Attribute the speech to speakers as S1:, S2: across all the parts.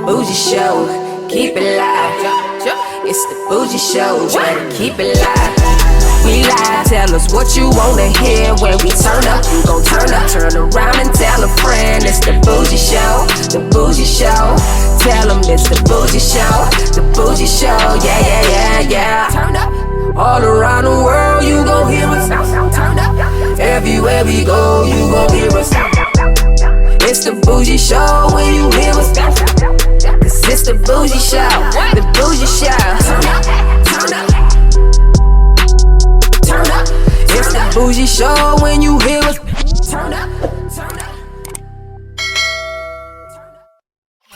S1: Bougie Show, keep it live. It's the Bougie Show, try to keep it live. We live, tell us what you wanna hear. When we turn up, you gon' turn up. Turn around and tell a friend. It's the Bougie Show, the Bougie Show. Tell them it's the Bougie Show, the Bougie Show. Yeah, yeah, yeah, yeah. Turn up. All around the world, you gon' hear us. Turn up. Everywhere we go, you gon' hear us. It's the Bougie Show when you hear us. Cause it's the Bougie Show, the Bougie Show. Turn up, turn up, turn up. It's the Bougie Show when you hear us. Turn up, turn up.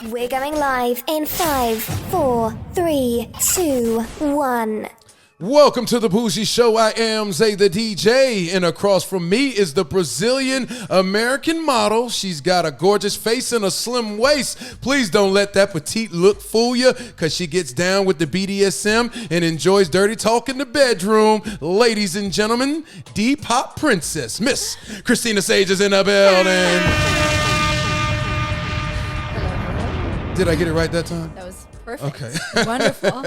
S2: We're going live in 5, 4, 3, 2, 1.
S3: Welcome to the Bougie Show. I am Zay the DJ, and across from me is the Brazilian American model. She's got a gorgeous face and a slim waist. Please don't let that petite look fool you, because she gets down with the BDSM and enjoys dirty talk in the bedroom. Ladies and gentlemen, D-Pop Princess, Miss Christina Sage is in the building. Did I get it right that time?
S4: That was perfect.
S3: Okay.
S4: Wonderful.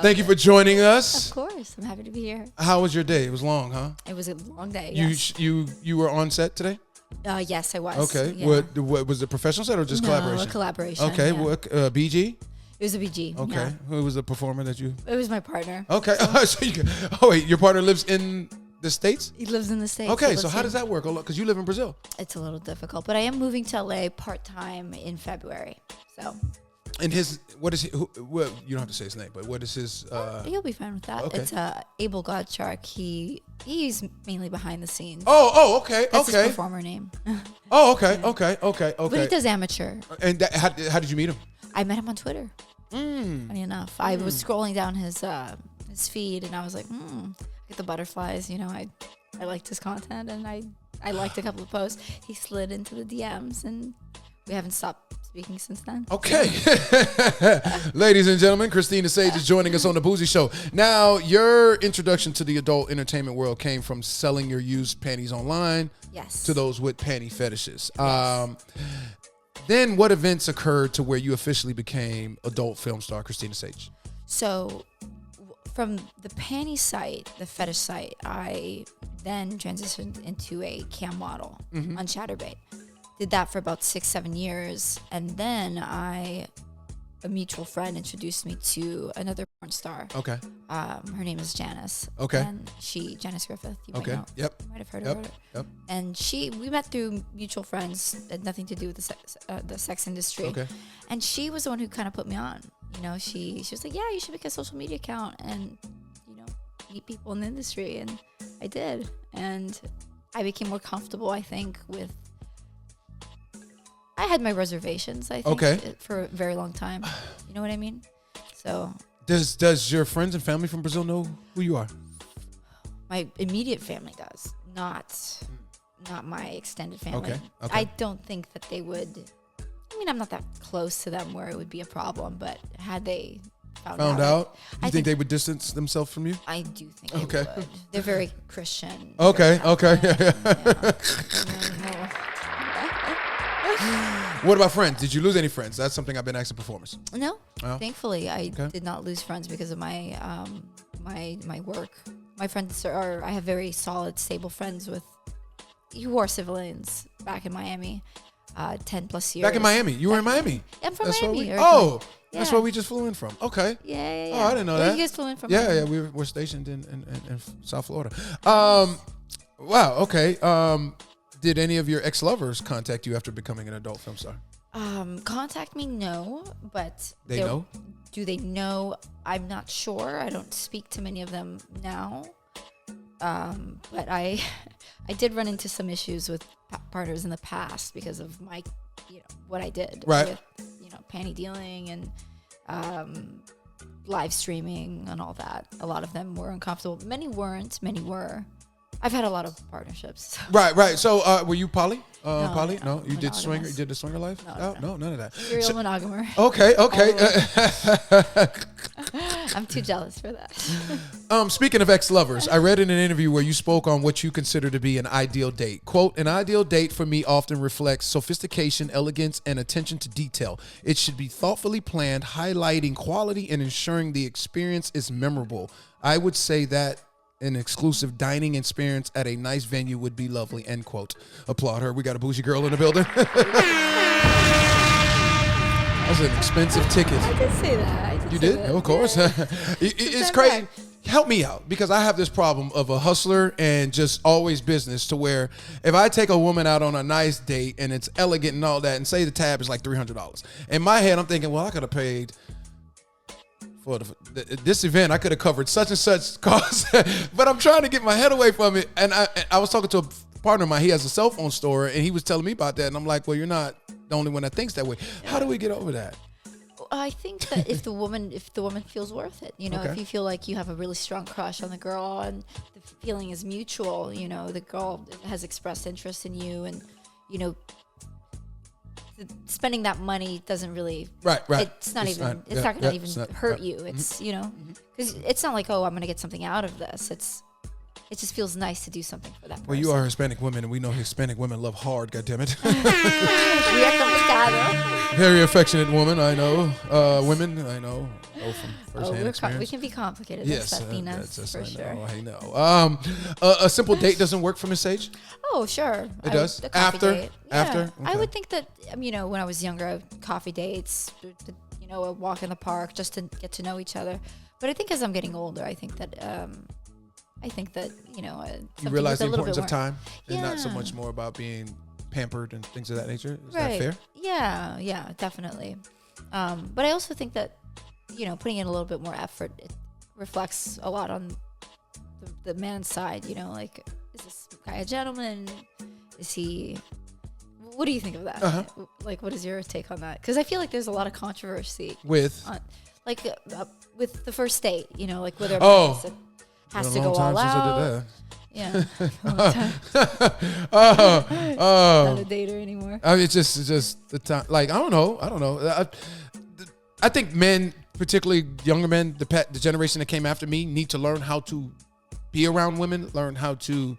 S3: Thank you for joining us.
S4: Of course. I'm happy to be here.
S3: How was your day? It was long, huh?
S4: It was a long day.
S3: You were on set today?
S4: Yes, I was.
S3: Okay.
S4: Yeah.
S3: What was it, professional set or just collaboration?
S4: A collaboration.
S3: Okay.
S4: Yeah.
S3: What BG?
S4: It was a BG.
S3: Okay.
S4: Yeah.
S3: Who was the performer that you?
S4: It was my partner.
S3: Okay. So wait, your partner lives in the States?
S4: He lives in the States.
S3: Okay. So how does that work? Because you live in Brazil.
S4: It's a little difficult, but I am moving to LA part-time in February. So.
S3: And what is he? Well, you don't have to say his name, but what is his?
S4: You'll be fine with that.
S3: Okay.
S4: It's Abel Godshark. He's mainly behind the scenes.
S3: Oh, okay,
S4: That's
S3: okay.
S4: his performer name.
S3: Oh, okay, okay.
S4: But he does amateur.
S3: And how did you meet him?
S4: I met him on Twitter. Funny enough, I was scrolling down his feed, and I was like, get the butterflies. You know, I liked his content, and I liked a couple of posts. He slid into the DMs, and we haven't stopped speaking since then.
S3: Okay. Ladies and gentlemen, Christina Sage is joining us on the Bougie Show. Now, your introduction to the adult entertainment world came from selling your used panties online.
S4: Yes.
S3: To those with panty fetishes. Then what events occurred to where you officially became adult film star Christina Sage?
S4: So from the panty site, the fetish site, I then transitioned into a cam model on Chatterbait. Did that for about 6-7 years, and then a mutual friend introduced me to another porn star.
S3: Okay.
S4: Her name is Janice.
S3: Okay.
S4: And Janice Griffith. You might know.
S3: Yep.
S4: You might have heard of her.
S3: Yep.
S4: And we met through mutual friends. It had nothing to do with the sex industry.
S3: Okay.
S4: And she was the one who kind of put me on. You know, she was like, yeah, you should make a social media account and, you know, meet people in the industry. And I did. And I became more comfortable, I think, with. I had my reservations, I think, for a very long time. You know what I mean? So.
S3: Does your friends and family from Brazil know who you are?
S4: My immediate family does, not my extended family.
S3: Okay.
S4: I don't think that they would. I mean, I'm not that close to them where it would be a problem, but had they found out?
S3: You think they would distance themselves from you?
S4: I do think they would. They're very Christian.
S3: Okay. What about friends? Did you lose any friends? That's something I've been asking performers.
S4: No, thankfully I did not lose friends because of my my work. My friends I have very solid, stable friends who are civilians back in Miami, 10 plus years.
S3: Back in Miami? You were in Miami?
S4: Yeah, I'm from
S3: That's
S4: Miami.
S3: That's where we just flew in from. Okay.
S4: Yeah.
S3: Oh, I didn't know that.
S4: You guys flew in from
S3: Miami.
S4: Miami.
S3: Yeah, we're stationed in South Florida. Wow, okay. Did any of your ex-lovers contact you after becoming an adult film star?
S4: Contact me, no, but
S3: they know?
S4: Do they know? I'm not sure. I don't speak to many of them now. But I did run into some issues with partners in the past because of my, what I did.
S3: Right.
S4: With, panty dealing and live streaming and all that. A lot of them were uncomfortable. Many weren't. Many were. I've had a lot of partnerships.
S3: Right. So, were you poly? Poly?
S4: No,
S3: You did
S4: monogamous.
S3: swinger? You did the swinger life?
S4: No.
S3: No, none of that.
S4: Serial monogamer.
S3: Okay.
S4: I'm too jealous for that.
S3: Speaking of ex-lovers, I read in an interview where you spoke on what you consider to be an ideal date. Quote, an ideal date for me often reflects sophistication, elegance, and attention to detail. It should be thoughtfully planned, highlighting quality and ensuring the experience is memorable. I would say that an exclusive dining experience at a nice venue would be lovely, end quote. Applaud her. We got a bougie girl in the building. That's an expensive ticket.
S4: I did say that.
S3: You did? Of course. It's crazy. Help me out, because I have this problem of a hustler and just always business, to where if I take a woman out on a nice date and it's elegant and all that, and say the tab is like $300. In my head, I'm thinking, well, I could have paid for this event. I could have covered such and such costs, but I'm trying to get my head away from it. And I was talking to a partner of mine. He has a cell phone store, and he was telling me about that. And I'm like, well, you're not the only one that thinks that way. How do we get over that?
S4: I think that if the woman feels worth it, if you feel like you have a really strong crush on the girl and the feeling is mutual, the girl has expressed interest in you, and spending that money doesn't really
S3: right.
S4: It's not going to hurt you. It's because it's not like, oh, I'm going to get something out of this. It just feels nice to do something for that person.
S3: Well, you are Hispanic women, and we know Hispanic women love hard, goddammit.
S4: We are complicado.
S3: Very affectionate woman, I know. Women, I know. From first-hand experience.
S4: We can be complicated.
S3: Yes,
S4: Latinas, for sure.
S3: I know. A simple date doesn't work for Miss Sage?
S4: Oh, sure.
S3: It does?
S4: A coffee date.
S3: After?
S4: Yeah.
S3: Okay.
S4: I would think that, when I was younger, coffee dates, a walk in the park just to get to know each other. But I think as I'm getting older, I think that
S3: you realize the importance of time and not so much more about being pampered and things of that nature. Is that fair?
S4: Yeah, definitely. But I also think that, putting in a little bit more effort, it reflects a lot on the man's side. Like, is this guy a gentleman? Is he? What do you think of that?
S3: Uh-huh.
S4: Like, what is your take on that? Because I feel like there's a lot of controversy
S3: with
S4: with the first date. Like whether has to go all out. Yeah. Not a dater anymore.
S3: I mean, it's just the time. Like, I don't know. I think men, particularly younger men, the generation that came after me, need to learn how to be around women, learn how to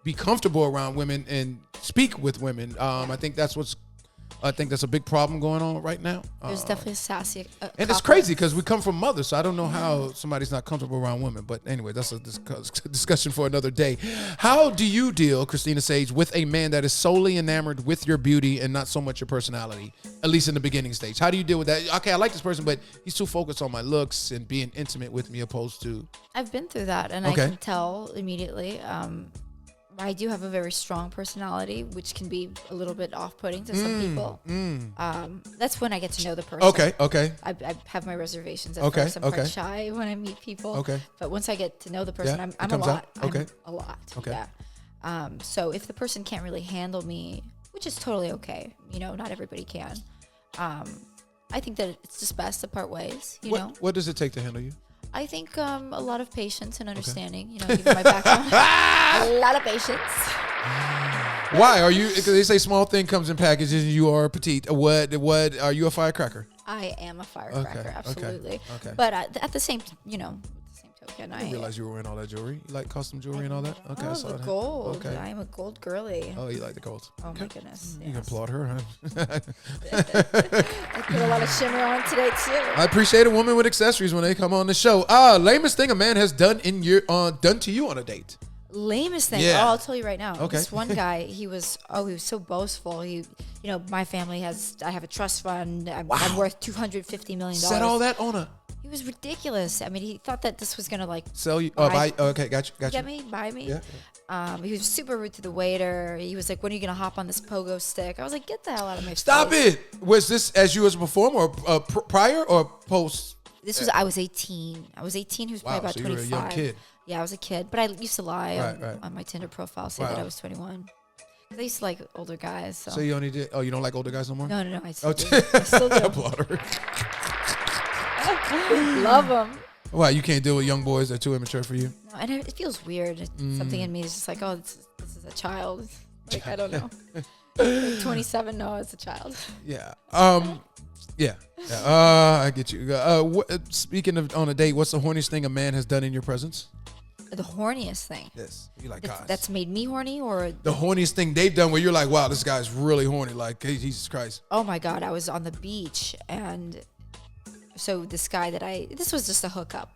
S3: be comfortable around women and speak with women. I think that's a big problem going on right now.
S4: There's definitely a sassy
S3: and it's crazy because we come from mothers, so I don't know how somebody's not comfortable around women. But anyway, that's a discussion for another day. How do you deal, Christina Sage, with a man that is solely enamored with your beauty and not so much your personality, at least in the beginning stage? How do you deal with that? Okay, I like this person, but he's too focused on my looks and being intimate with me opposed to...
S4: I've been through that, and I can tell immediately. I do have a very strong personality, which can be a little bit off-putting to some people. That's when I get to know the person.
S3: Okay.
S4: I have my reservations at first. I'm quite shy when I meet people.
S3: Okay.
S4: But once I get to know the person, I'm a lot. I'm a lot.
S3: Okay.
S4: Yeah. So if the person can't really handle me, which is totally okay, not everybody can. I think that it's just best to part ways.
S3: What does it take to handle you?
S4: I think a lot of patience and understanding. Given my background, a lot of patience.
S3: Why are you? Because they say small thing comes in packages, and you are petite. What? Are you a firecracker?
S4: I am a firecracker, absolutely.
S3: Okay.
S4: But at the same, token,
S3: I didn't realize you were wearing all that jewelry. You like custom jewelry and all that? Okay, I saw that.
S4: Gold.
S3: Okay.
S4: I am a gold girly.
S3: Oh, you like the gold?
S4: Oh my goodness.
S3: You can applaud her, huh?
S4: I put a lot of shimmer on today too.
S3: I appreciate a woman with accessories when they come on the show. Lamest thing a man has done done to you on a date.
S4: Lamest thing.
S3: Yeah.
S4: Oh, I'll tell you right now.
S3: Okay.
S4: This one guy, he was so boastful. My family I have a trust fund. I'm worth $250 million.
S3: Said all that on a...
S4: He was ridiculous. I mean, he thought that this was going to
S3: sell you. Buy. Okay, got you.
S4: Get me? Buy me?
S3: Yeah.
S4: He was super rude to the waiter. He was like, when are you going to hop on this pogo stick? I was like, get the hell out of my face.
S3: Stop it. Was this as you as a performer or prior or post?
S4: I was 18. He was probably about 25.
S3: You were a young kid.
S4: Yeah, I was a kid. But I used to lie on my Tinder profile, say that I was 21. I used to like older guys. So
S3: you only did... Oh, you don't like older guys no more?
S4: No. I still do.
S3: Applaud her.
S4: Love them.
S3: Why, you can't deal with young boys that are too immature for you?
S4: No, and it feels weird. Something in me is just like, oh, this is a child. Like, I don't know. Like 27, no, it's a child.
S3: Yeah. Yeah. I get you. Speaking of on a date, what's the horniest thing a man has done in your presence?
S4: The horniest thing.
S3: Yes. You like guys.
S4: That's made me horny, or
S3: the horniest thing they've done where you're like, wow, this guy's really horny. Like, hey, Jesus Christ.
S4: Oh my God, I was on the beach, and so this guy this was just a hookup.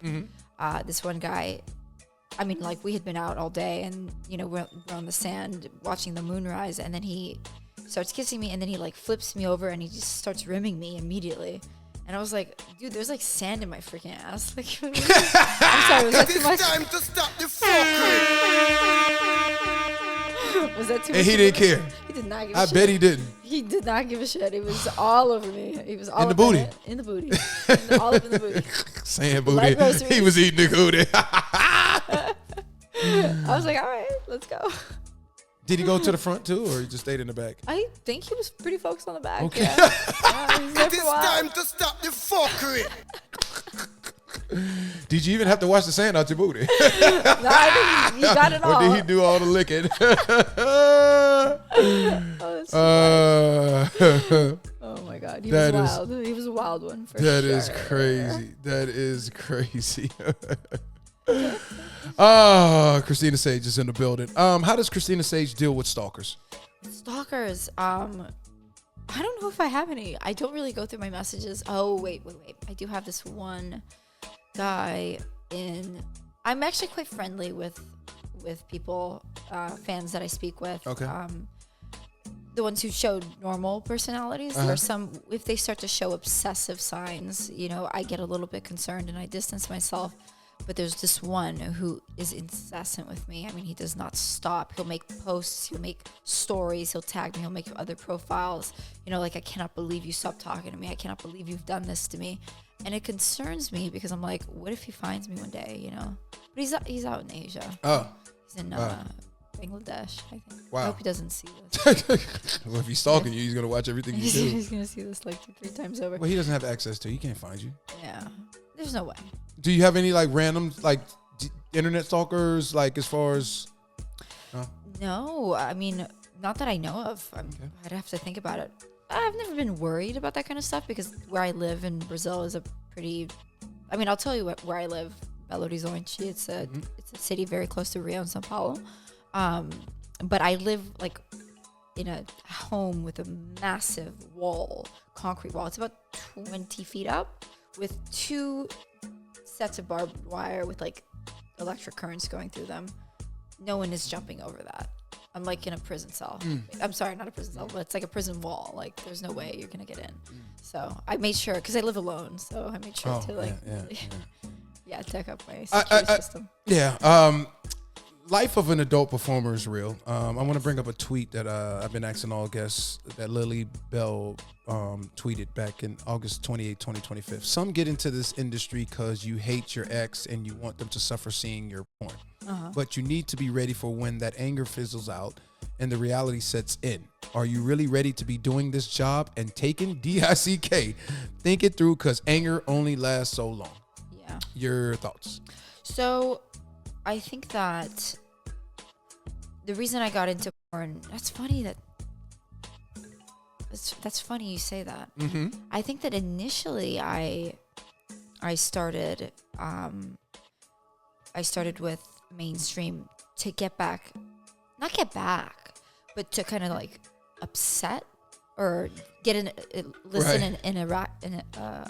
S4: This one guy, I mean, like, we had been out all day, and we're on the sand watching the moonrise, and then he starts kissing me, and then he like flips me over, and he just starts rimming me immediately. And I was like, dude, there's like sand in my freaking ass. Like, I'm sorry, was that too much?
S5: It's time to stop the fuckery.
S4: Was that too much?
S3: And he didn't care.
S4: He did not give a
S3: I
S4: shit.
S3: bet he didn't.
S4: He did not give a shit. It was all over me. He was all
S3: In the
S4: up
S3: booty.
S4: In the booty. All up in the booty.
S3: Saying
S4: Light
S3: booty.
S4: roasteries.
S3: He was eating the booty.
S4: I was like, all right, let's go.
S3: Did he go to the front too, or he just stayed in the back?
S4: I think he was pretty focused on the back.
S3: Okay.
S4: Yeah. He was there for a
S5: It's
S4: while.
S5: time to stop the fuckery.
S3: Did you even have to wash the sand out your booty?
S4: No, I think he got it all.
S3: Or did he do all the licking?
S4: Oh my God, he
S3: That
S4: was
S3: is-
S4: wild. He was a wild one for
S3: That
S4: sure.
S3: is crazy. That is crazy. Christina Sage is in the building. How does Christina Sage deal with stalkers?
S4: Stalkers. I don't know if I have any. I don't really go through my messages. Oh wait. I do have this one guy I'm actually quite friendly with people, fans that I speak with.
S3: Okay.
S4: The ones who show normal personalities. There are some, if they start to show obsessive signs, I get a little bit concerned and I distance myself. But there's this one who is incessant with me. I mean, he does not stop. He'll make posts, he'll make stories, he'll tag me, he'll make other profiles. Like, I cannot believe you stopped talking to me. I cannot believe you've done this to me. And it concerns me because I'm like, what if he finds me one day, But he's out in Asia.
S3: Oh.
S4: He's in Bangladesh, I think.
S3: Wow.
S4: I hope he doesn't see this.
S3: Well, if he's stalking you, he's going to watch everything you do.
S4: He's going to see this like 2-3 times over.
S3: Well, he doesn't have access to it. He can't find you.
S4: Yeah. There's no way.
S3: Do you have any like random like internet stalkers, like as far as?
S4: No, I mean, not that I know of. I'd have to think about it. I've never been worried about that kind of stuff because where I live in Brazil is a pretty. I mean, I'll tell you where I live, Belo Horizonte. It's a city very close to Rio and São Paulo. But I live like in a home with a massive wall, concrete wall. It's about 20 feet up with 2 sets of barbed wire with like electric currents going through them. No one is jumping over that. I'm like in a prison cell. I'm sorry, not a prison cell, but it's like a prison wall. Like there's no way you're gonna get in. So I made sure, because I live alone, so I made sure to like, deck up my security system.
S3: Yeah. Life of an adult performer is real. I want to bring up a tweet that I've been asking all guests that Lily Bell tweeted back in August 28, 2025. Some get into this industry because you hate your ex and you want them to suffer seeing your porn. But you need to be ready for when that anger fizzles out and the reality sets in. Are you really ready to be doing this job and taking DICK? Think it through, because anger only lasts so long.
S4: Yeah.
S3: Your thoughts?
S4: So I think that the reason I got into porn, that's funny you say that. I think that initially I started with mainstream to not get back, but to kind of like upset or get listen in a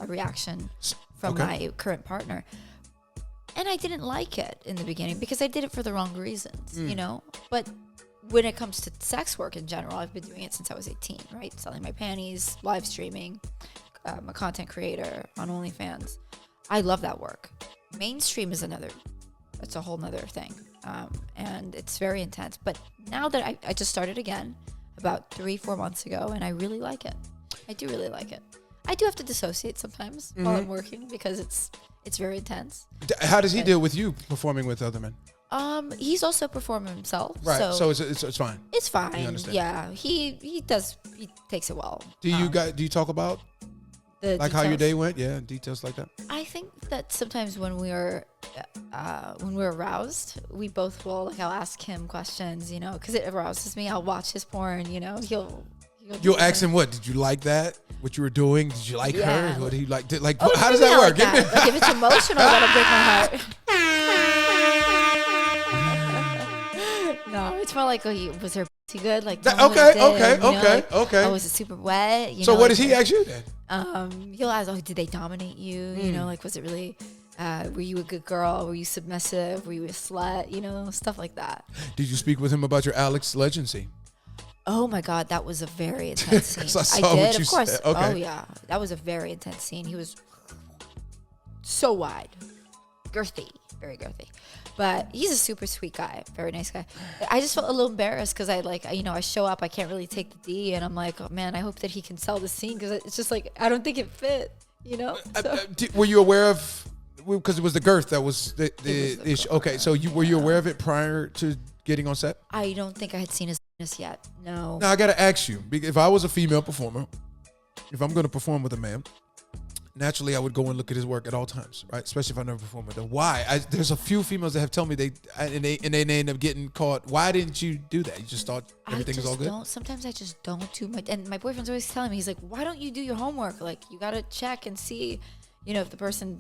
S4: reaction from my current partner. And I didn't like it in the beginning because I did it for the wrong reasons, But when it comes to sex work in general, I've been doing it since I was 18, right? Selling my panties, live streaming. I'm a content creator on OnlyFans. I love that work. Mainstream is it's a whole nother thing. And it's very intense. But now that I just started again about 3-4 months ago, and I really like it. I do really like it. I do have to dissociate sometimes while I'm working because it's very intense.
S3: How does he deal with you performing with other men?
S4: He's also performing himself.
S3: Right. So it's fine.
S4: It's fine.
S3: You understand?
S4: Yeah. He takes it well.
S3: Do you talk about
S4: the
S3: like how your
S4: details.
S3: day went? Yeah, details like that.
S4: I think that sometimes when we're aroused, we both will, like, I'll ask him questions, because it arouses me. I'll watch his porn, You'll
S3: You'll ask him, what did you like that? what you were doing? Did you like her? What do you like?
S4: Oh,
S3: how does
S4: maybe
S3: that
S4: not
S3: work?
S4: like that. Like if it's emotional, that'll break my heart. No, it's more like, was her pussy good? Like,
S3: Okay.
S4: Oh, was it super wet?
S3: So what does he ask you then?
S4: He'll ask, did they dominate you? You know, like, was it really? Were you a good girl? Were you submissive? Were you a slut? You know, stuff like that.
S3: Did you speak with him about your Alex legend scene?
S4: Oh my God, that was a very intense scene.
S3: I
S4: did, of course.
S3: said. Okay.
S4: Oh yeah, that was a very intense scene. He was so wide, girthy, very girthy, but he's a super sweet guy, very nice guy. I just felt a little embarrassed because I show up, I can't really take the D, and I'm like, oh man, I hope that he can sell the scene because it's just like I don't think it fit, you know. So.
S3: Were you aware of? Because it was the girth that was the issue. Okay, so were you aware of it prior to getting on set?
S4: I don't think I had seen his yet. No.
S3: Now I gotta ask you, if I was a female performer, if I'm gonna perform with a man, naturally I would go and look at his work at all times, right? Especially if I never performed with them. Why? There's a few females that have told me they end up getting caught. Why didn't you do that? You just thought everything was all good?
S4: Sometimes I just don't do much. And my boyfriend's always telling me, he's like, why don't you do your homework? Like, you gotta check and see, if the person,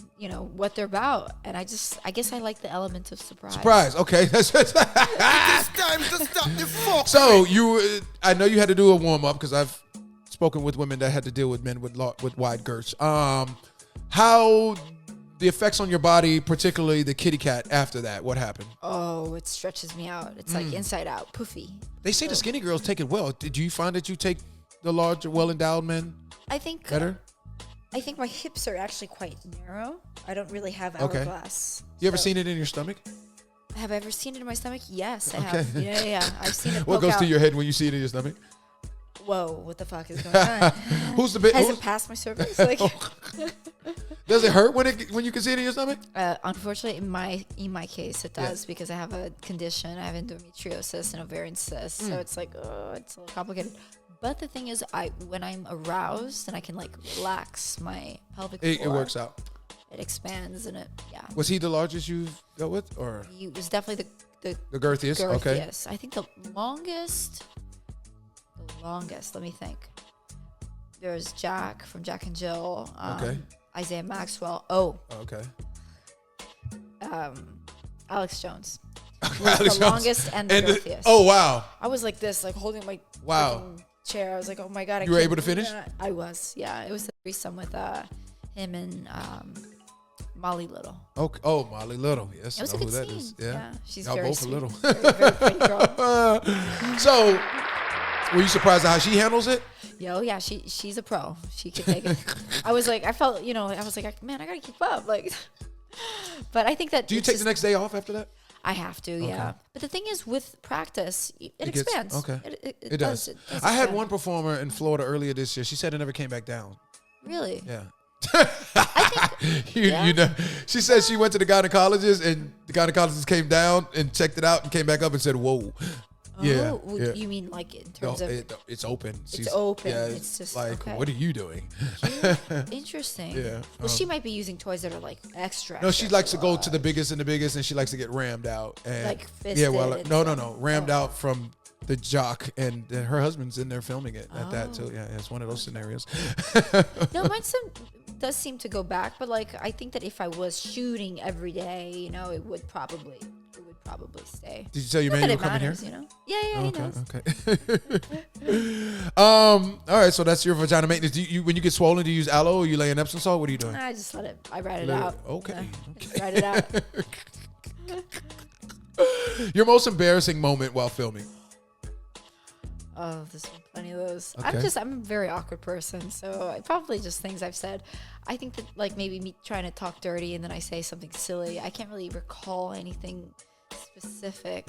S4: what they're about. And I guess I like the element of surprise.
S3: Surprise, okay.
S5: It's time to stop the fuckery.
S3: So I know you had to do a warm up because I've spoken with women that had to deal with men with wide girths. How the effects on your body, particularly the kitty cat after that, what happened?
S4: Oh, it stretches me out. It's like inside out, poofy.
S3: They say the skinny girls take it well. Did you find that you take the larger, well-endowed men
S4: I think
S3: better?
S4: I think my hips are actually quite narrow. I don't really have hourglass.
S3: You ever seen it in your stomach?
S4: Have I ever seen it in my stomach? Yes, I have. Yeah. I've seen it.
S3: What goes
S4: out.
S3: through your head when you see it in your stomach?
S4: Whoa, what the fuck is going on?
S3: Who's the bit?
S4: Has it passed my cervix? Like,
S3: does it hurt when you can see it in your stomach?
S4: unfortunately, in my case, it does because I have a condition. I have endometriosis and ovarian cyst, so it's like, it's a little complicated. But the thing is, when I'm aroused and I can like relax my pelvic floor,
S3: It works out.
S4: It expands and
S3: Was he the largest you've dealt with, or
S4: he was definitely the
S3: girthiest? Okay.
S4: Yes, I think the longest. Let me think. There's Jack from Jack and Jill.
S3: Okay.
S4: Isaiah Maxwell.
S3: Okay.
S4: Alex Jones.
S3: Alex
S4: The
S3: Jones.
S4: longest and the girthiest.
S3: Oh wow.
S4: I was like this, like holding my
S3: Wow.
S4: chair. I was like, oh my god.
S3: You were able to finish?
S4: I was. Yeah, it was the threesome with him and Molly Little.
S3: Okay. Oh, Molly Little. Yes.
S4: It was
S3: I
S4: a
S3: know
S4: good
S3: who that
S4: scene.
S3: is. Yeah.
S4: She's
S3: Y'all
S4: very
S3: both
S4: sweet.
S3: a little.
S4: Very pretty girl.
S3: So, were you surprised at how she handles it?
S4: Yeah, she's a pro. She could take it. I was like, man, I gotta keep up. Like, but I think that.
S3: Do you take the next day off after that?
S4: I have to, yeah. But the thing is, with practice, it expands.
S3: Okay.
S4: It does. It does
S3: I had
S4: expand.
S3: one performer in Florida earlier this year. She said it never came back down.
S4: Really?
S3: Yeah.
S4: I think.
S3: You know, she said she went to the gynecologist and the gynecologist came down and checked it out and came back up and said, "Whoa." Yeah.
S4: You mean like in terms of
S3: it's open.
S4: it's open.
S3: Yeah,
S4: It's just
S3: like,
S4: okay.
S3: what are you doing?
S4: Interesting.
S3: Yeah.
S4: Well, she might be using toys that are like extra.
S3: No, she
S4: extra
S3: likes to go to the biggest and the biggest, and she likes to get rammed out. And
S4: Like
S3: yeah, well,
S4: fisted
S3: no, rammed out from the jock, and her husband's in there filming it at that too. Yeah, it's one of those scenarios.
S4: No, mine does seem to go back, but like I think that if I was shooting every day, it would probably stay.
S3: Did you tell your
S4: Not
S3: man you
S4: that
S3: were
S4: it
S3: coming
S4: matters,
S3: here?
S4: Yeah, he knows.
S3: Okay. All right, so that's your vagina maintenance. Do you when you get swollen, do you use aloe or you laying Epsom salt? What are you doing?
S4: I just I ride it out.
S3: Okay.
S4: Just ride it out.
S3: Your most embarrassing moment while filming?
S4: Oh, there's been plenty of those.
S3: Okay.
S4: I'm a very awkward person, so probably just things I've said. I think that like maybe me trying to talk dirty and then I say something silly. I can't really recall anything specific.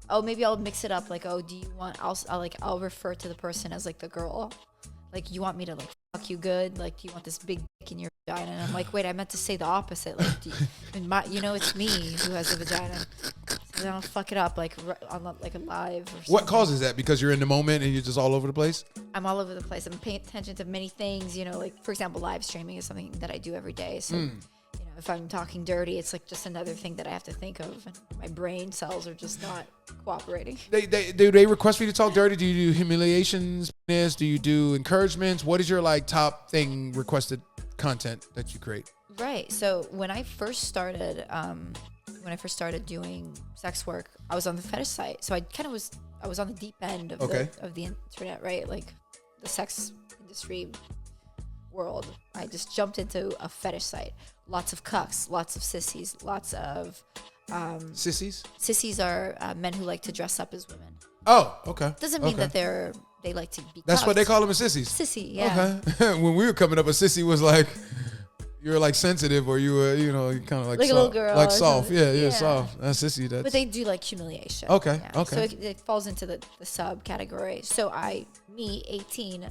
S4: Oh, maybe I'll mix it up. Like, oh, do you want? I'll refer to the person as like the girl. Like, you want me to like fuck you good? Like, do you want this big dick in your vagina? And I'm like, wait, I meant to say the opposite. Like, it's me who has a vagina. So I don't fuck it up like on like a live. Or something.
S3: What causes that? Because you're in the moment and you're just all over the place?
S4: I'm all over the place. I'm paying attention to many things. Like, for example, live streaming is something that I do every day. So, if I'm talking dirty, it's like just another thing that I have to think of, and my brain cells are just not cooperating.
S3: Do they request for you to talk dirty? Do you do humiliations? Do you do encouragements? What is your like top thing requested content that you create?
S4: Right. So when I first started doing sex work, I was on the fetish site. So I was on the deep end of the internet, right? Like the sex industry world. I just jumped into a fetish site. Lots of cucks, lots of sissies, lots of
S3: Sissies?
S4: Sissies are men who like to dress up as women.
S3: Oh, okay.
S4: Doesn't mean that they like to be.
S3: That's what they call them, sissies.
S4: Sissy, yeah.
S3: Okay. When we were coming up, a sissy was like you were like sensitive, or you were, kind of like
S4: a little girl,
S3: like soft. Yeah, soft. That's sissy.
S4: But they do like humiliation.
S3: Okay,
S4: yeah.
S3: okay.
S4: So it falls into the subcategory. So me, 18,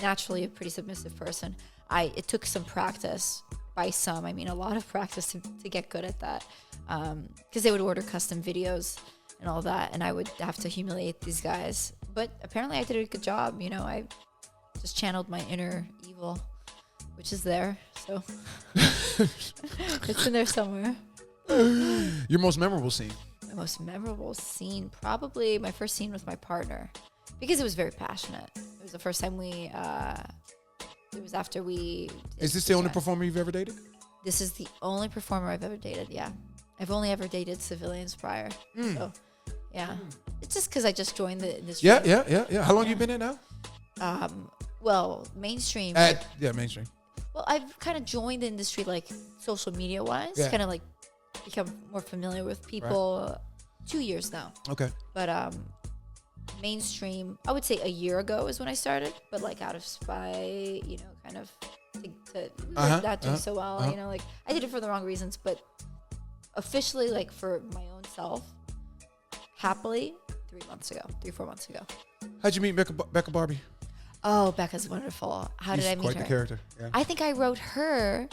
S4: naturally a pretty submissive person. It took some practice. By some, I mean a lot of practice to get good at that. Because they would order custom videos and all that, and I would have to humiliate these guys. But apparently I did a good job. I just channeled my inner evil, which is there. So it's in there somewhere.
S3: Your most memorable scene?
S4: My most memorable scene, probably my first scene with my partner, because it was very passionate. It was the first time it was after we...
S3: Is this the only performer you've ever dated?
S4: This is the only performer I've ever dated, yeah. I've only ever dated civilians prior. So, yeah. It's just because I just joined the industry.
S3: Yeah. How long you been in now?
S4: Well, mainstream.
S3: Mainstream.
S4: Well, I've kind of joined the industry, like, social media-wise.
S3: Yeah.
S4: Kind of, like, become more familiar with people. 2 years now.
S3: Okay.
S4: But, mainstream, I would say a year ago is when I started, but like out of spite, kind of not doing so well, like I did it for the wrong reasons, but officially, like for my own self, happily 4 months ago.
S3: How'd you meet Becca Barbie?
S4: Oh, Becca's wonderful. How did I meet her?
S3: Quite the character. Yeah.
S4: I think I wrote her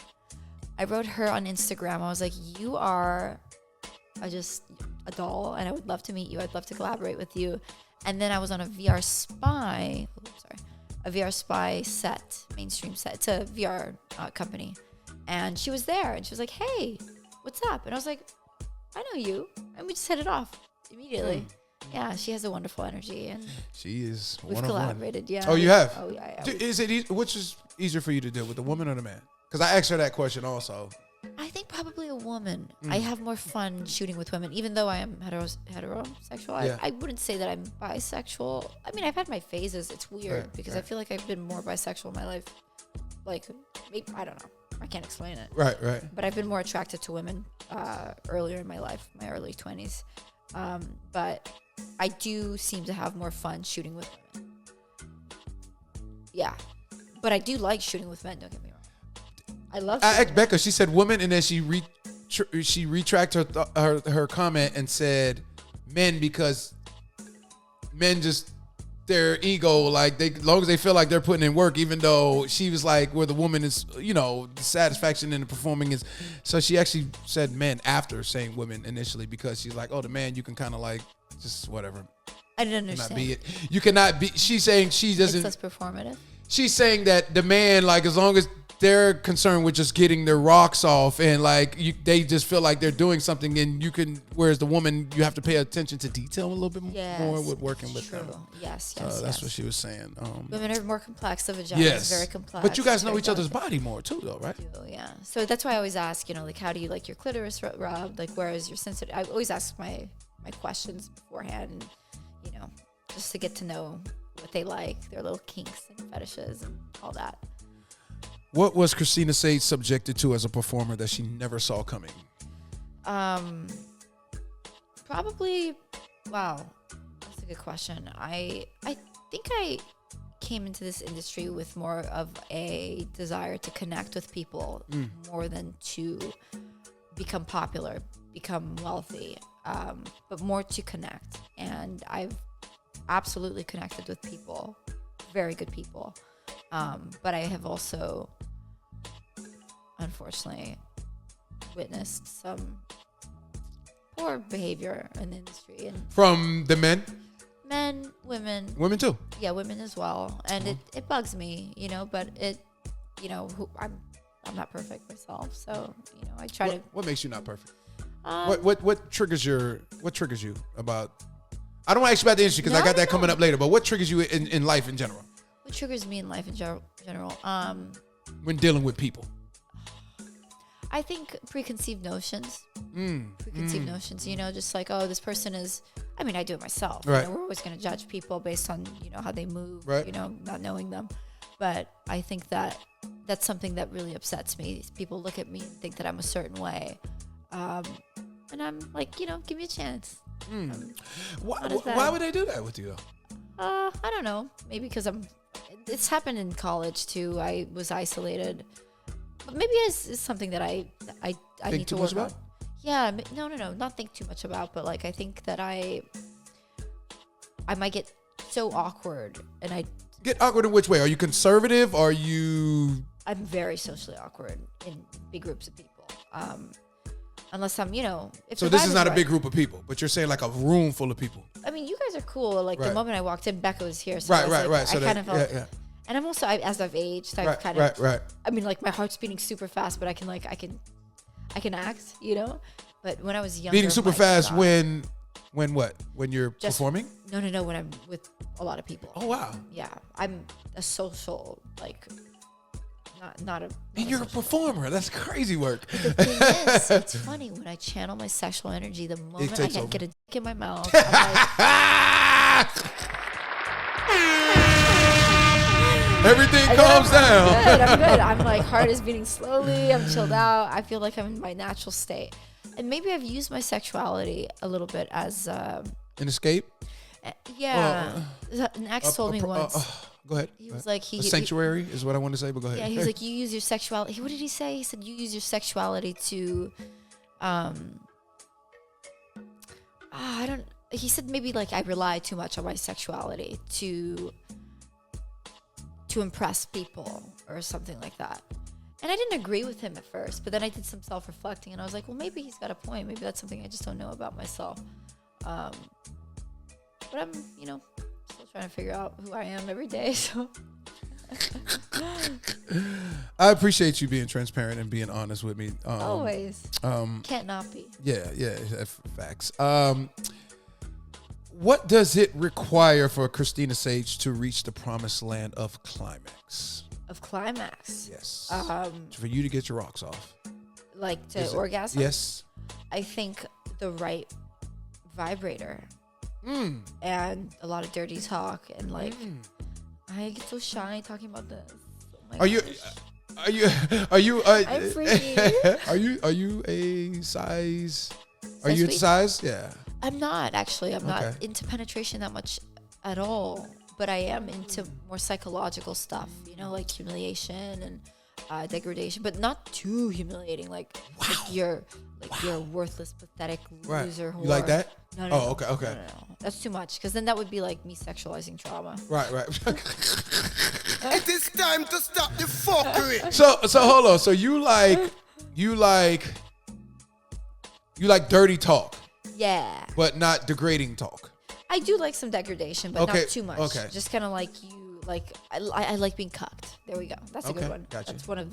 S4: on Instagram. I was like, you are just a doll, and I would love to meet you. I'd love to collaborate with you. And then I was on a VR Spy set, mainstream set. It's a VR company. And she was there, and she was like, hey, what's up? And I was like, I know you. And we just hit it off immediately. Yeah, she has a wonderful energy. And
S3: she is
S4: we've
S3: one of
S4: collaborated,
S3: one.
S4: yeah.
S3: Oh, you have?
S4: Oh, yeah.
S3: Is it which is easier for you to do, with the woman or the man? Because I asked her that question also.
S4: I think probably a woman. I have more fun shooting with women, even though I am heterosexual.
S3: Yeah.
S4: I wouldn't say that I'm bisexual. I mean, I've had my phases. It's weird because I feel like I've been more bisexual in my life. Like, maybe, I don't know. I can't explain it.
S3: Right.
S4: But I've been more attracted to women earlier in my life, my early 20s. But I do seem to have more fun shooting with women. Yeah. But I do like shooting with men, don't get me wrong. I love. I
S3: asked Becca. She said woman, and then she retracted her comment and said men, because men just their ego, like as long as they feel like they're putting in work, even though she was like where the woman is, the satisfaction in the performing is. So she actually said men after saying women initially, because she's like, oh, the man, you can kind of like just whatever.
S4: I didn't understand.
S3: Not be it. You cannot be. She's saying she doesn't.
S4: It's less performative. She's
S3: saying that the man, like, as long as they're concerned with just getting their rocks off, and like they just feel like they're doing something, and you can. Whereas the woman, you have to pay attention to detail a little bit more with working with them.
S4: Yes.
S3: That's what she was saying.
S4: Women are more complex. The vagina is very complex.
S3: But you guys know each other's body more too, though, right?
S4: Yeah. So that's why I always ask, like, how do you like your clitoris rubbed? Like, where is your sensitive? I always ask my questions beforehand, just to get to know what they like, their little kinks and fetishes and all that.
S3: What was Christina Sage subjected to as a performer that she never saw coming?
S4: Probably, wow, that's a good question. I think I came into this industry with more of a desire to connect with people more than to become popular, become wealthy, but more to connect. And I've absolutely connected with people, very good people. But I have also, unfortunately, witnessed some poor behavior in the industry. And
S3: from the men?
S4: Men, women.
S3: Women too?
S4: Yeah, women as well. And it bugs me, but it, I'm I'm not perfect myself. So, I try to.
S3: What makes you not perfect? What triggers you about? I don't want to ask you about the industry because I got that coming up later. But what triggers you in life in general?
S4: What triggers me in life in general?
S3: When dealing with people.
S4: I think preconceived notions. Preconceived notions, just like, oh, this person is, I do it myself.
S3: Right.
S4: We're always going to judge people based on, how they move,
S3: right.
S4: Not knowing them. But I think that's something that really upsets me. People look at me and think that I'm a certain way. And I'm like, give me a chance.
S3: Why would they do that with you, though?
S4: I don't know. Maybe because it's happened in college, too. I was isolated. But maybe it's something that I need to work on. Yeah, no, not think too much about, but like I think that I might get so awkward, and I
S3: get awkward in which way? Are you conservative? Are you?
S4: I'm very socially awkward in big groups of people. Unless I'm, if
S3: so this is not a big group of people, but you're saying like a room full of people.
S4: You guys are cool. Like the moment I walked in, Becca was here. So
S3: right.
S4: So I kind of felt. Yeah. And I'm also, as I've aged, I've kind of, like my heart's beating super fast, but I can act, But when I was younger,
S3: beating super fast when what? When you're performing?
S4: No. When I'm with a lot of people.
S3: Oh wow.
S4: Yeah, I'm a social, like, not a.
S3: And you're a performer. That's crazy work.
S4: But the thing is, it's funny when I channel my sexual energy. The moment I get a dick in my mouth, I'm like.
S3: Everything calms down.
S4: I'm good. I'm like, heart is beating slowly. I'm chilled out. I feel like I'm in my natural state. And maybe I've used my sexuality a little bit as
S3: an escape.
S4: Yeah. An ex told me once.
S3: Go ahead.
S4: He was like,
S3: a sanctuary is what I want to say, but go ahead.
S4: Yeah, he was like, you use your sexuality. What did he say? He said, you use your sexuality to, he said maybe like I rely too much on my sexuality to impress people or something like that. And I didn't agree with him at first, but then I did some self-reflecting and I was like, well, maybe he's got a point. Maybe that's something I just don't know about myself. But I'm, still trying to figure out who I am every day. So
S3: I appreciate you being transparent and being honest with me.
S4: Always. Can't not be.
S3: Yeah, facts. What does it require for Christina Sage to reach the promised land of climax?
S4: Of climax?
S3: Yes.
S4: For
S3: you to get your rocks off.
S4: Like to orgasm?
S3: Yes.
S4: I think the right vibrator. And a lot of dirty talk and like I get so shy talking about this. Oh
S3: Are you
S4: I'm freaky.
S3: Are you a size? Are you into size? Yeah.
S4: I'm not actually. I'm not into penetration that much at all. But I am into more psychological stuff, like humiliation and degradation, but not too humiliating. Like you're a worthless, pathetic loser. Whore.
S3: You like that?
S4: No.
S3: Okay.
S4: No. That's too much, because then that would be like me sexualizing trauma.
S3: Right.
S5: It is time to stop the fuckery.
S3: So hold on. So you like dirty talk.
S4: Yeah.
S3: But not degrading talk.
S4: I do like some degradation, but not too much.
S3: Okay.
S4: Just kind of like you, like I like being cucked. There we go. That's a good one.
S3: Gotcha.
S4: That's one of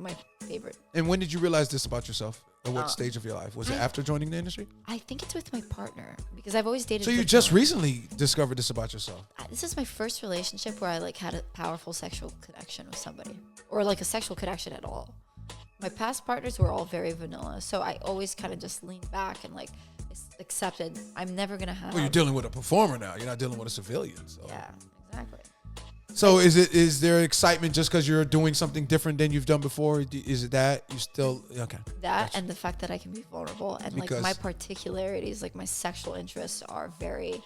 S4: my favorite.
S3: And when did you realize this about yourself? At what stage of your life? Was it after joining the industry?
S4: I think it's with my partner, because I've always dated.
S3: So you just recently discovered this about yourself?
S4: This is my first relationship where I like had a powerful sexual connection with somebody, or like a sexual connection at all. My past partners were all very vanilla, so I always kind of just leaned back and like accepted I'm never gonna have.
S3: Well, you're dealing with a performer now. You're not dealing with a civilian. So.
S4: Yeah, exactly.
S3: So is there excitement just because you're doing something different than you've done before? Is it that you still okay?
S4: That
S3: gotcha.
S4: and the fact that I can be vulnerable and like my particularities, like my sexual interests, are very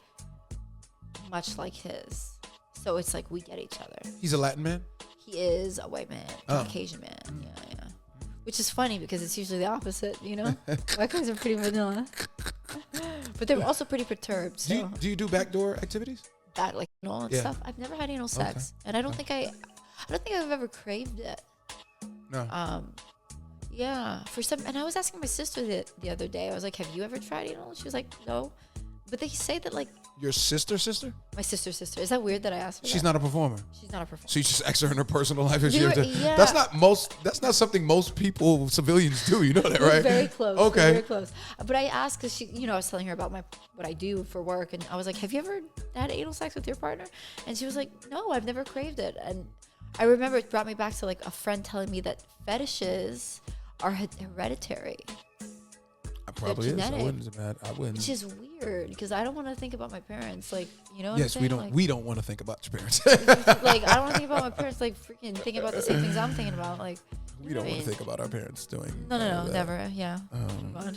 S4: much like his. So it's like we get each other.
S3: He's a Latin man?
S4: He is a white man, Caucasian man. Yeah. Which is funny because it's usually the opposite, White guys are pretty vanilla. But they're also pretty perturbed. So.
S3: Do you do backdoor activities?
S4: That like anal and stuff. I've never had anal sex, and I don't think I've ever craved it.
S3: No.
S4: Yeah. And I was asking my sister the other day. I was like, "Have you ever tried anal?" She was like, "No." But they say that like
S3: Your sister?
S4: My sister's sister. Is that weird that I asked her
S3: She's
S4: that?
S3: not a performer.
S4: She's not a performer.
S3: So you just asked her in her personal life if she
S4: We
S3: ever
S4: were-
S3: did.
S4: yeah.
S3: That's not something most people, civilians do. You know that,
S4: We're
S3: right?
S4: very close.
S3: Okay.
S4: We're very close. But I asked because she, I was telling her about what I do for work, and I was like, "Have you ever had anal sex with your partner?" And she was like, "No, I've never craved it." And I remember it brought me back to like a friend telling me that fetishes are hereditary.
S3: Probably is.
S4: genetic.
S3: I wouldn't.
S4: Which is weird because I don't want to think about my parents. Like, you know what
S3: Yes,
S4: I'm
S3: we
S4: saying?
S3: don't.
S4: Like,
S3: We don't want to think about your parents.
S4: like, I don't want to think about my parents, like, freaking thinking about the same things I'm thinking about. Like,
S3: We don't want to think about our parents doing.
S4: No,
S3: that.
S4: never. Yeah. God.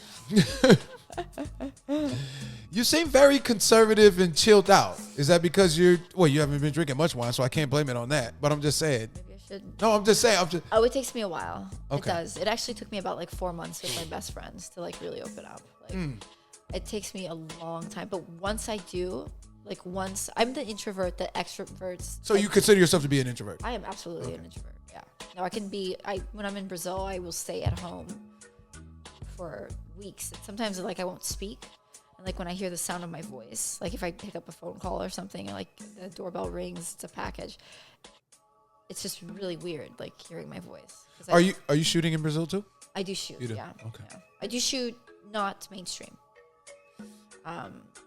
S3: You seem very conservative and chilled out. Is that because you haven't been drinking much wine, so I can't blame it on that. But I'm just saying.
S4: Maybe I should.
S3: No, I'm just saying.
S4: Oh, it takes me a while. It
S3: Okay.
S4: does. It actually took me about like 4 months with my best friends to like really open up. Like, it takes me a long time. But once I do, once I'm the introvert, the extroverts.
S3: So you consider yourself to be an introvert?
S4: I am absolutely an introvert. Yeah. No, I can be. When I'm in Brazil, I will stay at home for weeks. And sometimes I won't speak. And like when I hear the sound of my voice, like if I pick up a phone call or something, and like the doorbell rings, it's a package. It's just really weird, like hearing my voice.
S3: Are you shooting in Brazil too?
S4: I do shoot.
S3: You do?
S4: Yeah.
S3: Okay.
S4: Yeah. I do shoot, not mainstream.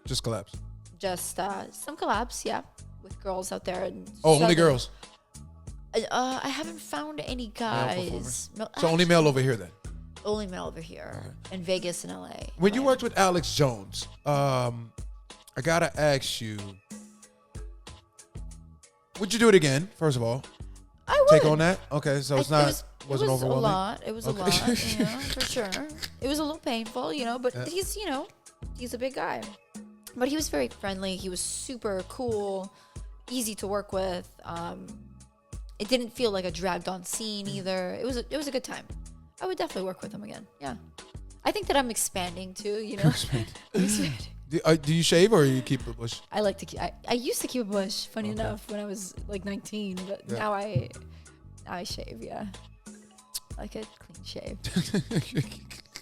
S3: Just collapse.
S4: Just some collabs, yeah, with girls out there. And
S3: Oh, only
S4: southern-
S3: girls.
S4: I haven't found any guys.
S3: performers?
S4: No,
S3: So only male over here then.
S4: only male over here in Vegas and LA.
S3: When you
S4: Right.
S3: worked with Alex Jones, I gotta ask you, would you do it again? First of all,
S4: I would
S3: take on that. Okay, so it's
S4: I-
S3: not wasn't
S4: it was
S3: overwhelming.
S4: a lot. It was a
S3: Okay.
S4: lot, for sure. It was a little painful, but he's a big guy. But he was very friendly. He was super cool, easy to work with. It didn't feel like a dragged on scene either. It was a good time. I would definitely work with him again. Yeah. I think that I'm expanding too, I'm expanding.
S3: Do you shave or you keep the bush?
S4: I like to keep, I used to keep a bush, funny enough, when I was like 19, but now I shave, yeah. I like a clean shave.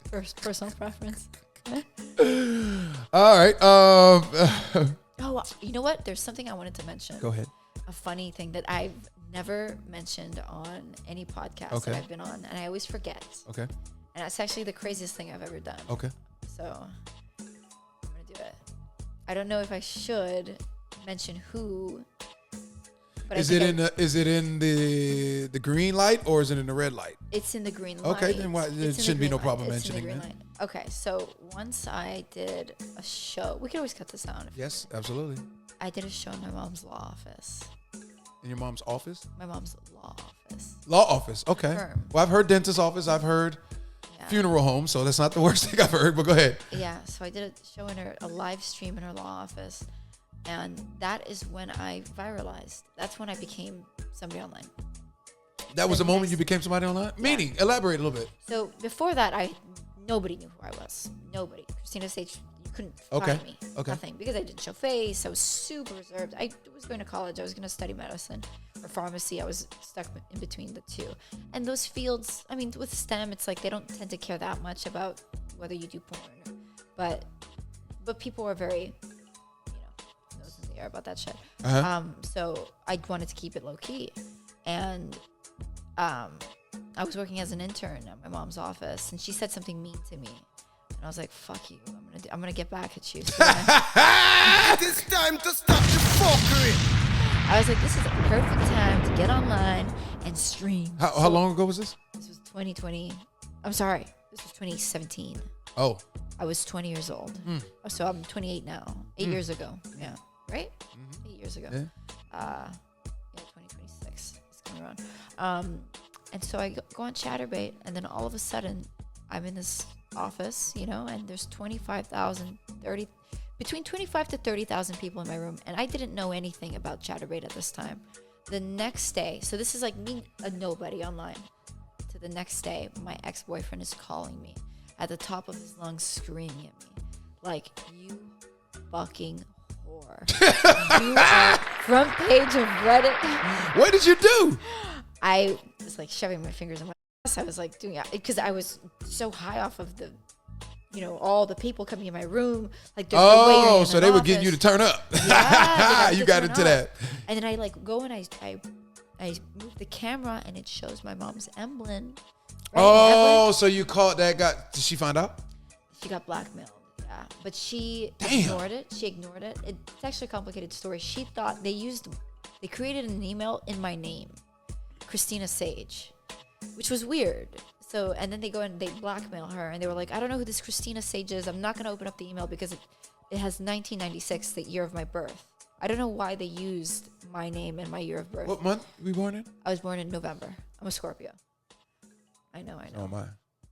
S4: First personal preference.
S3: All right.
S4: Oh, you know what? There's something I wanted to mention.
S3: Go ahead.
S4: A funny thing that I've never mentioned on any podcast
S3: Okay.
S4: that I've been on, and I always forget.
S3: Okay.
S4: And that's actually the craziest thing I've ever done.
S3: Okay.
S4: So I'm gonna do it. I don't know if I should mention who. But
S3: Is it in the green light or is it in the red light?
S4: It's in the green light.
S3: Okay, then why,
S4: It's
S3: there
S4: in the
S3: shouldn't be
S4: green
S3: no
S4: light.
S3: problem
S4: It's in the
S3: mentioning
S4: green
S3: that.
S4: light. Okay, so once I did a show. We can always cut this out.
S3: Yes, absolutely.
S4: I did a show in my mom's law office.
S3: In your mom's office?
S4: My mom's law office.
S3: Law office. Okay.
S4: Firm.
S3: Well, I've heard dentist office. I've heard
S4: Yeah.
S3: funeral home. So that's not the worst thing I've heard. But go ahead.
S4: Yeah, so I did a show in a live stream in her law office, and that is when I viralized. That's when I became somebody online.
S3: That was the moment
S4: next-
S3: you became somebody online. Meaning, elaborate a little bit.
S4: So before that, nobody knew who I was. Nobody. Christina Sage, you couldn't
S3: Okay,
S4: find me.
S3: okay.
S4: Nothing, because I didn't show face. I was super reserved. I was going to college. I was going to study medicine or pharmacy. I was stuck in between the two. And those fields, I mean, with STEM, it's like they don't tend to care that much about whether you do porn, but people are very, nose in the air about that shit.
S3: Uh-huh.
S4: So I wanted to keep it low key, and I was working as an intern at my mom's office, and she said something mean to me, and I was like, "Fuck you! I'm gonna get back at you." So
S5: It is time to stop the fuckery.
S4: I was like, "This is a perfect time to get online and stream."
S3: How long ago was this?
S4: This was 2020. I'm sorry, this was 2017.
S3: Oh,
S4: I was 20 years old. Oh, so I'm 28 now. 8 years ago. Yeah. Right? 8 years ago.
S3: Yeah.
S4: 2026 is coming around. And so I go on Chatterbait, and then all of a sudden I'm in this office, and there's between 25 to 30,000 people in my room. And I didn't know anything about Chatterbait at this time. The next day, so this is like me, a nobody online. To the next day, my ex-boyfriend is calling me at the top of his lungs, screaming at me like, "You fucking whore. You are front page of Reddit."
S3: what did you do?
S4: I was like shoving my fingers in my ass. I was like doing it because I was so high off of the all the people coming in my room. Like, there's no way you're
S3: Oh,
S4: in
S3: so
S4: an
S3: they were
S4: office.
S3: getting you to turn up.
S4: Yeah,
S3: You got into that.
S4: And then I like go and I move the camera and it shows my mom's emblem. Right?
S3: Oh, so you caught that guy. Did she find out?
S4: She got blackmailed. Yeah, but she
S3: Damn.
S4: ignored it. It's actually a complicated story. She thought they created an email in my name, Christina Sage, which was weird. So, and then they go and they blackmail her, and they were like, I don't know who this Christina Sage is. I'm not going to open up the email because it has 1996, the year of my birth. I don't know why they used my name and my year of birth.
S3: What month were you born in?
S4: I was born in November. I'm a Scorpio. I know.
S3: Oh, am I?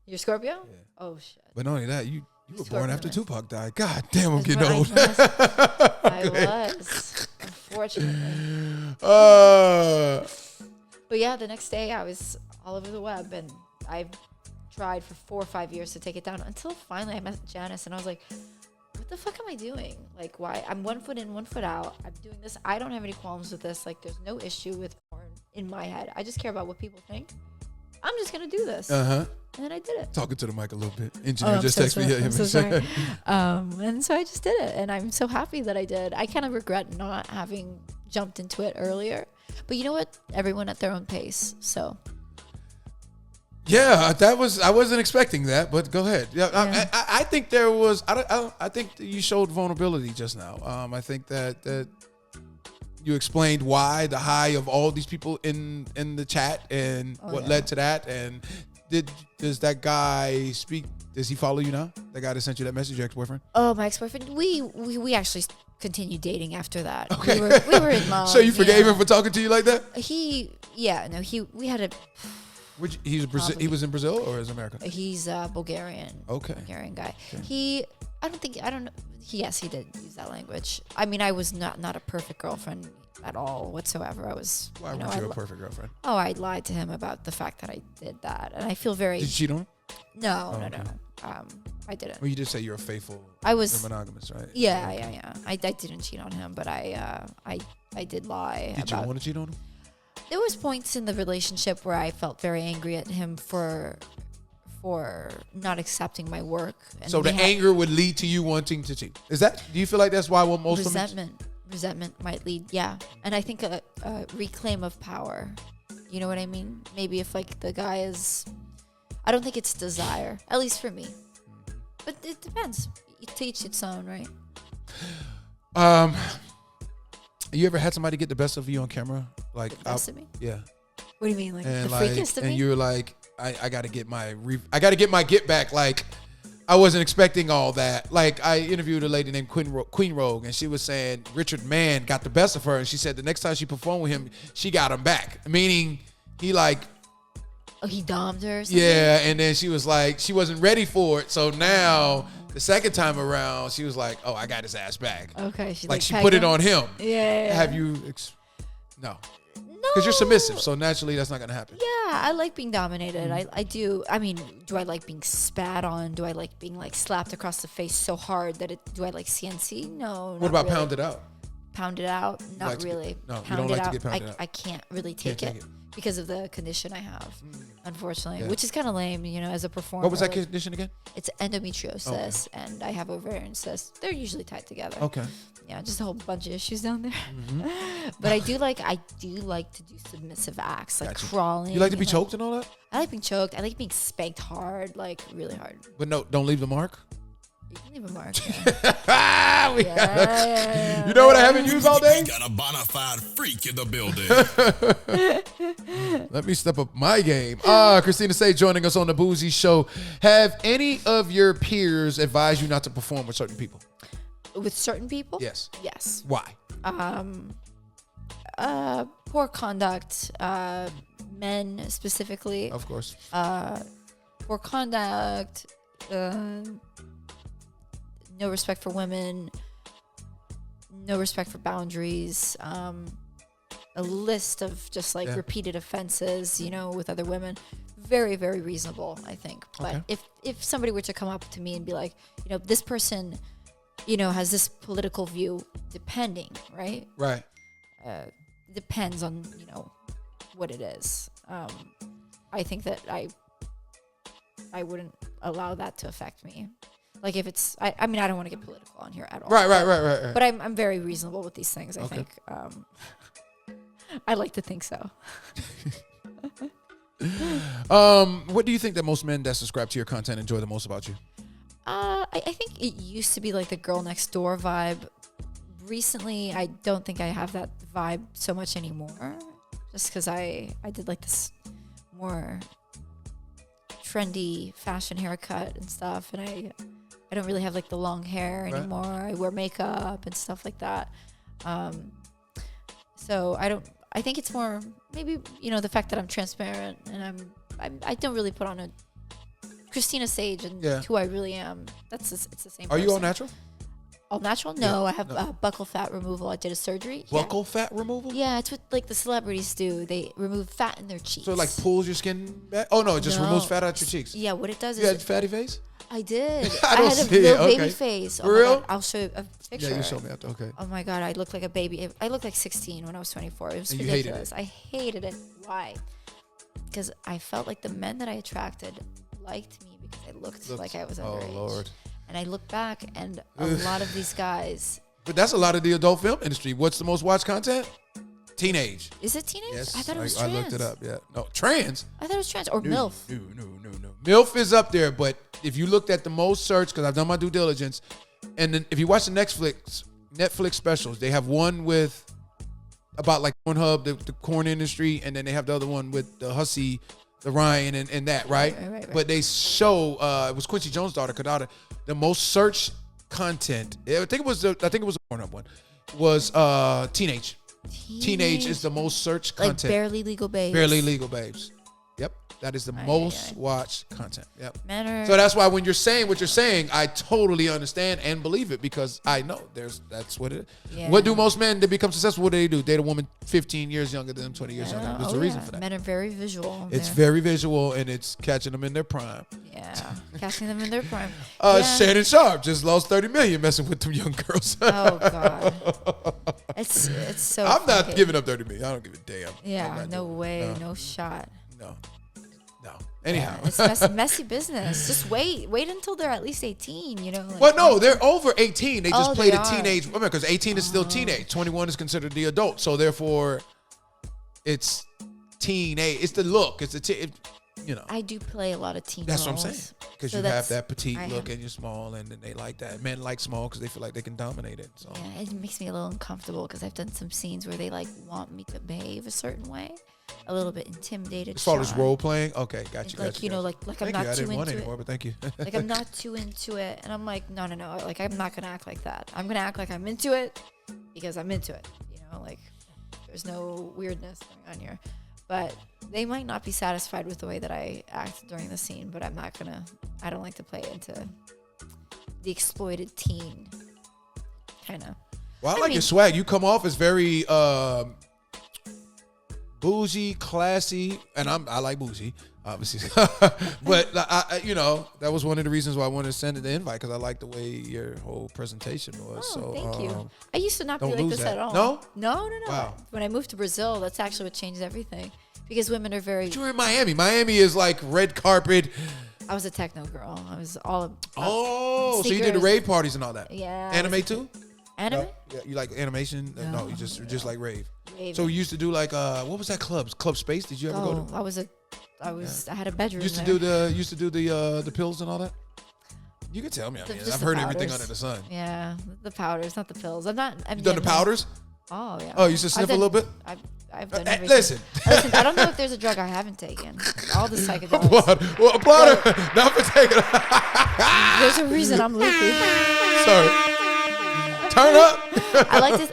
S4: You're Scorpio?
S3: Yeah.
S4: Oh, shit.
S3: But not only that, you were born
S4: Scorpio,
S3: after
S4: man.
S3: Tupac died. God damn, I'm
S4: That's
S3: getting
S4: right,
S3: old.
S4: I was, unfortunately. But yeah, the next day I was all over the web, and I tried for 4 or 5 years to take it down until finally I met Janice, and I was like, what the fuck am I doing? Like, why? I'm 1 foot in, 1 foot out. I'm doing this. I don't have any qualms with this. Like, there's no issue with porn in my head. I just care about what people think. I'm just going to do this.
S3: Uh-huh.
S4: And then I did it.
S3: Talking to the mic a little bit. Engineer
S4: I'm
S3: just
S4: so
S3: texted me.
S4: sorry.
S3: Yeah,
S4: I'm so sorry. And so I just did it, and I'm so happy that I did. I kind of regret not having jumped into it earlier. But you know what? Everyone at their own pace. So
S3: Yeah, I wasn't expecting that, but go ahead. Yeah,
S4: Yeah.
S3: I think there was. I think that you showed vulnerability just now. I think that you explained why the high of all these people in the chat and what led to that. And does that guy speak? Does he follow you now? The guy that sent you that message, your ex-boyfriend?
S4: Oh, my ex-boyfriend. We actually continued dating after that.
S3: Okay.
S4: We were in love.
S3: So you forgave
S4: yeah.
S3: him for talking to you like that?
S4: We had a.
S3: He was in Brazil or is America?
S4: He's Bulgarian.
S3: Okay.
S4: Bulgarian guy. I don't know. Yes, he did use that language. I mean, I was not a perfect girlfriend at all whatsoever. I was.
S3: Why weren't you a perfect girlfriend?
S4: Oh, I lied to him about the fact that I did that, and I feel very.
S3: Did you cheat on him?
S4: No.
S3: okay.
S4: I didn't.
S3: Well, you just say you're a faithful.
S4: I was-
S3: you're monogamous, right?
S4: Yeah. I didn't cheat on him, but I did lie.
S3: Did you
S4: about,
S3: want to cheat on him?
S4: There was points in the relationship where I felt very angry at him for not accepting my work. And
S3: So the anger would lead to you wanting to cheat. Is that? Do you feel like that's why most
S4: resentment might lead, yeah. And I think a reclaim of power. You know what I mean? Maybe if like the guy is, I don't think it's desire, at least for me. But it depends. To each its own, right?
S3: You ever had somebody get the best of you on camera? Like
S4: The best of me?
S3: Yeah.
S4: What do you mean, like
S3: And
S4: the
S3: like,
S4: freakiest of
S3: and
S4: me?
S3: you're like, I gotta get my get back. Like, I wasn't expecting all that. Like, I interviewed a lady named Queen Rogue, and she was saying Richard Mann got the best of her, and she said the next time she performed with him, she got him back. Meaning, he like,
S4: Oh, he domed her. Or something?
S3: yeah, and then she was like, she wasn't ready for it. So now, the second time around, she was like, oh, I got his ass back.
S4: Okay, she
S3: Like she
S4: pegged
S3: put it
S4: him?
S3: on him.
S4: Yeah.
S3: Have you? No.
S4: No.
S3: Because you're submissive, so naturally that's not gonna happen.
S4: Yeah, I like being dominated. I do. I mean, do I like being spat on? Do I like being like slapped across the face so hard that do I like CNC? No.
S3: What about
S4: really.
S3: pounded out?
S4: Pounded out? Not
S3: like to
S4: really.
S3: get- no, you
S4: Pounded
S3: don't like to
S4: out,
S3: get pounded out.
S4: I can't really take
S3: take
S4: it
S3: it.
S4: because of the condition I have, unfortunately,
S3: Yeah.
S4: which is kind of lame, as a performer.
S3: What was that
S4: like,
S3: condition again?
S4: It's endometriosis, and I have ovarian cysts. They're usually tied together.
S3: Okay.
S4: Yeah, just a whole bunch of issues down there. But I do like to do submissive acts, like
S3: Gotcha.
S4: crawling.
S3: You like to be
S4: and,
S3: choked and all that?
S4: I like being choked. I like being spanked hard, like really hard.
S3: But no, don't leave the mark.
S4: You can leave a mark.
S3: You know what I haven't used all day?
S5: Got a bona fide freak in the building.
S3: Let me step up my game. Christina Sage joining us on the Bougie Show. Have any of your peers advised you not to perform with certain people?
S4: With certain people?
S3: Yes.
S4: Yes.
S3: Why?
S4: Poor conduct, men specifically.
S3: Of course.
S4: Poor conduct, no respect for women, no respect for boundaries, a list of just like repeated offenses, with other women. Very, very reasonable, I think. But
S3: Okay.
S4: if somebody were to come up to me and be like, this person, has this political view, depending, right?
S3: Right.
S4: Depends on, what it is. I think that I wouldn't allow that to affect me. Like if it's, I mean, I don't want to get political on here at all.
S3: Right.
S4: But I'm very reasonable with these things. I think. I like to think so.
S3: What do you think that most men that subscribe to your content enjoy the most about you?
S4: I think it used to be like the girl next door vibe. Recently, I don't think I have that vibe so much anymore. Just because I did like this more trendy fashion haircut and stuff, and I don't really have like the long hair anymore. I wear makeup and stuff like that. So I think it's more maybe the fact that I'm transparent and I don't really put on a Christina Sage and who I really am. It's the same.
S3: Are
S4: person.
S3: you all natural?
S4: All natural? No, I have buccal fat removal. I did a surgery.
S3: Buccal fat removal?
S4: Yeah, it's what like the celebrities do. They remove fat in their cheeks.
S3: So it like pulls your skin back? Oh no, it just removes fat out your cheeks.
S4: Yeah, what it does
S3: You
S4: is
S3: had fatty face?
S4: I did.
S3: I
S4: had a
S3: see it.
S4: little
S3: Okay.
S4: baby face.
S3: For real?
S4: My God. I'll show you a picture.
S3: Yeah, you showed me after. Okay.
S4: Oh my God, I looked like a baby. I looked like 16 when I was 24. It was
S3: And you hated
S4: ridiculous. I hated it. Why? Because I felt like the men that I attracted liked me because I looked like I was underage.
S3: Oh Lord.
S4: And I look back and a lot of these guys.
S3: But that's a lot of the adult film industry. What's the most watched content? Teenage.
S4: Is it teenage?
S3: Yes.
S4: I thought it was
S3: I
S4: trans.
S3: looked it up. Yeah. No, trans.
S4: I thought it was trans or MILF.
S3: No. MILF is up there, but if you looked at the most search, because I've done my due diligence, and then if you watch the Netflix specials, they have one with about like Pornhub, the corn industry, and then they have the other one with the hussy, the Ryan, and that, right?
S4: Right.
S3: But they show it was Quincy Jones' daughter, Kadada, the most searched content. I think it was a Pornhub one. Was teenage. Teenage is the most searched
S4: Like
S3: content.
S4: barely legal babes.
S3: Barely legal babes. Yep. That is the most watched content. Yep.
S4: Men are,
S3: So that's why when you're saying what you're saying, I totally understand and believe it because I know that's what it is.
S4: Yeah.
S3: What do most men that become successful, what do they do? Date a woman 15 years younger than them, 20 years younger than them. There's a reason for that.
S4: Men are very visual.
S3: It's very visual and it's catching them in their prime.
S4: Yeah, catching them in their prime.
S3: Shannon Sharp just lost 30 million messing with them young girls.
S4: Oh God, it's so.
S3: I'm not
S4: funky.
S3: giving up 30 million. I don't give a damn.
S4: Yeah, no way, no shot.
S3: No. Anyhow,
S4: It's messy business. Just wait until they're at least 18. Like,
S3: well, no, they're over 18. They just played
S4: they
S3: a
S4: are.
S3: teenage woman because 18 is still teenage. 21 is considered the adult. So therefore, it's teenage. It's the look. It's
S4: I do play a lot of teen
S3: That's
S4: roles.
S3: what I'm saying. Because
S4: So
S3: you have
S4: that's-
S3: that petite
S4: I
S3: look
S4: have-
S3: and you're small, and then they like that. Men like small because they feel like they can dominate it. So
S4: Yeah, it makes me a little uncomfortable because I've done some scenes where they like want me to behave a certain way, a little bit intimidated.
S3: as far as
S4: shy.
S3: role playing, okay, got you.
S4: Like
S3: got you.
S4: like I'm
S3: Thank
S4: not
S3: you. I
S4: too
S3: didn't want
S4: into
S3: anymore,
S4: it.
S3: but thank you.
S4: Like I'm not too into it, and I'm like, no. Like I'm not gonna act like that. I'm gonna act like I'm into it because I'm into it. Like there's no weirdness going on here. But they might not be satisfied with the way that I act during the scene. But I'm not gonna. I don't like to play into the exploited teen kind of.
S3: Well, I like your swag. You come off as very bougie, classy, and I like bougie, obviously. But I that was one of the reasons why I wanted to send the invite because I like the way your whole presentation was.
S4: Oh,
S3: so
S4: thank you. I used to not be
S3: don't
S4: like
S3: lose
S4: this
S3: that.
S4: at all.
S3: No?
S4: No.
S3: Wow.
S4: When I moved to Brazil, that's actually what changed everything because women are very.
S3: But you were in Miami. Miami is like red carpet.
S4: I was a techno girl. I was all.
S3: Oh, so you did the
S4: sneakers.
S3: rave parties and all that.
S4: Yeah.
S3: Anime too?
S4: Anime?
S3: No? Yeah, you like animation? No, you just like rave.
S4: Raving.
S3: So you used to do like what was that club? Club Space? Did you ever go to?
S4: I had a bedroom.
S3: Used to
S4: there.
S3: do the pills and all that. You can tell me.
S4: Just
S3: I've
S4: the
S3: heard everything
S4: powders.
S3: under the sun.
S4: Yeah, the powders, not the pills. I'm not.
S3: You done the powders?
S4: Oh yeah.
S3: Oh, you used to sniff a little bit?
S4: I've done
S3: Hey,
S4: everything.
S3: listen.
S4: Listen, I don't know if there's a drug I haven't taken. All the psychedelics.
S3: Applaud her. Not for taking.
S4: There's a reason I'm loopy.
S3: Sorry. Turn up.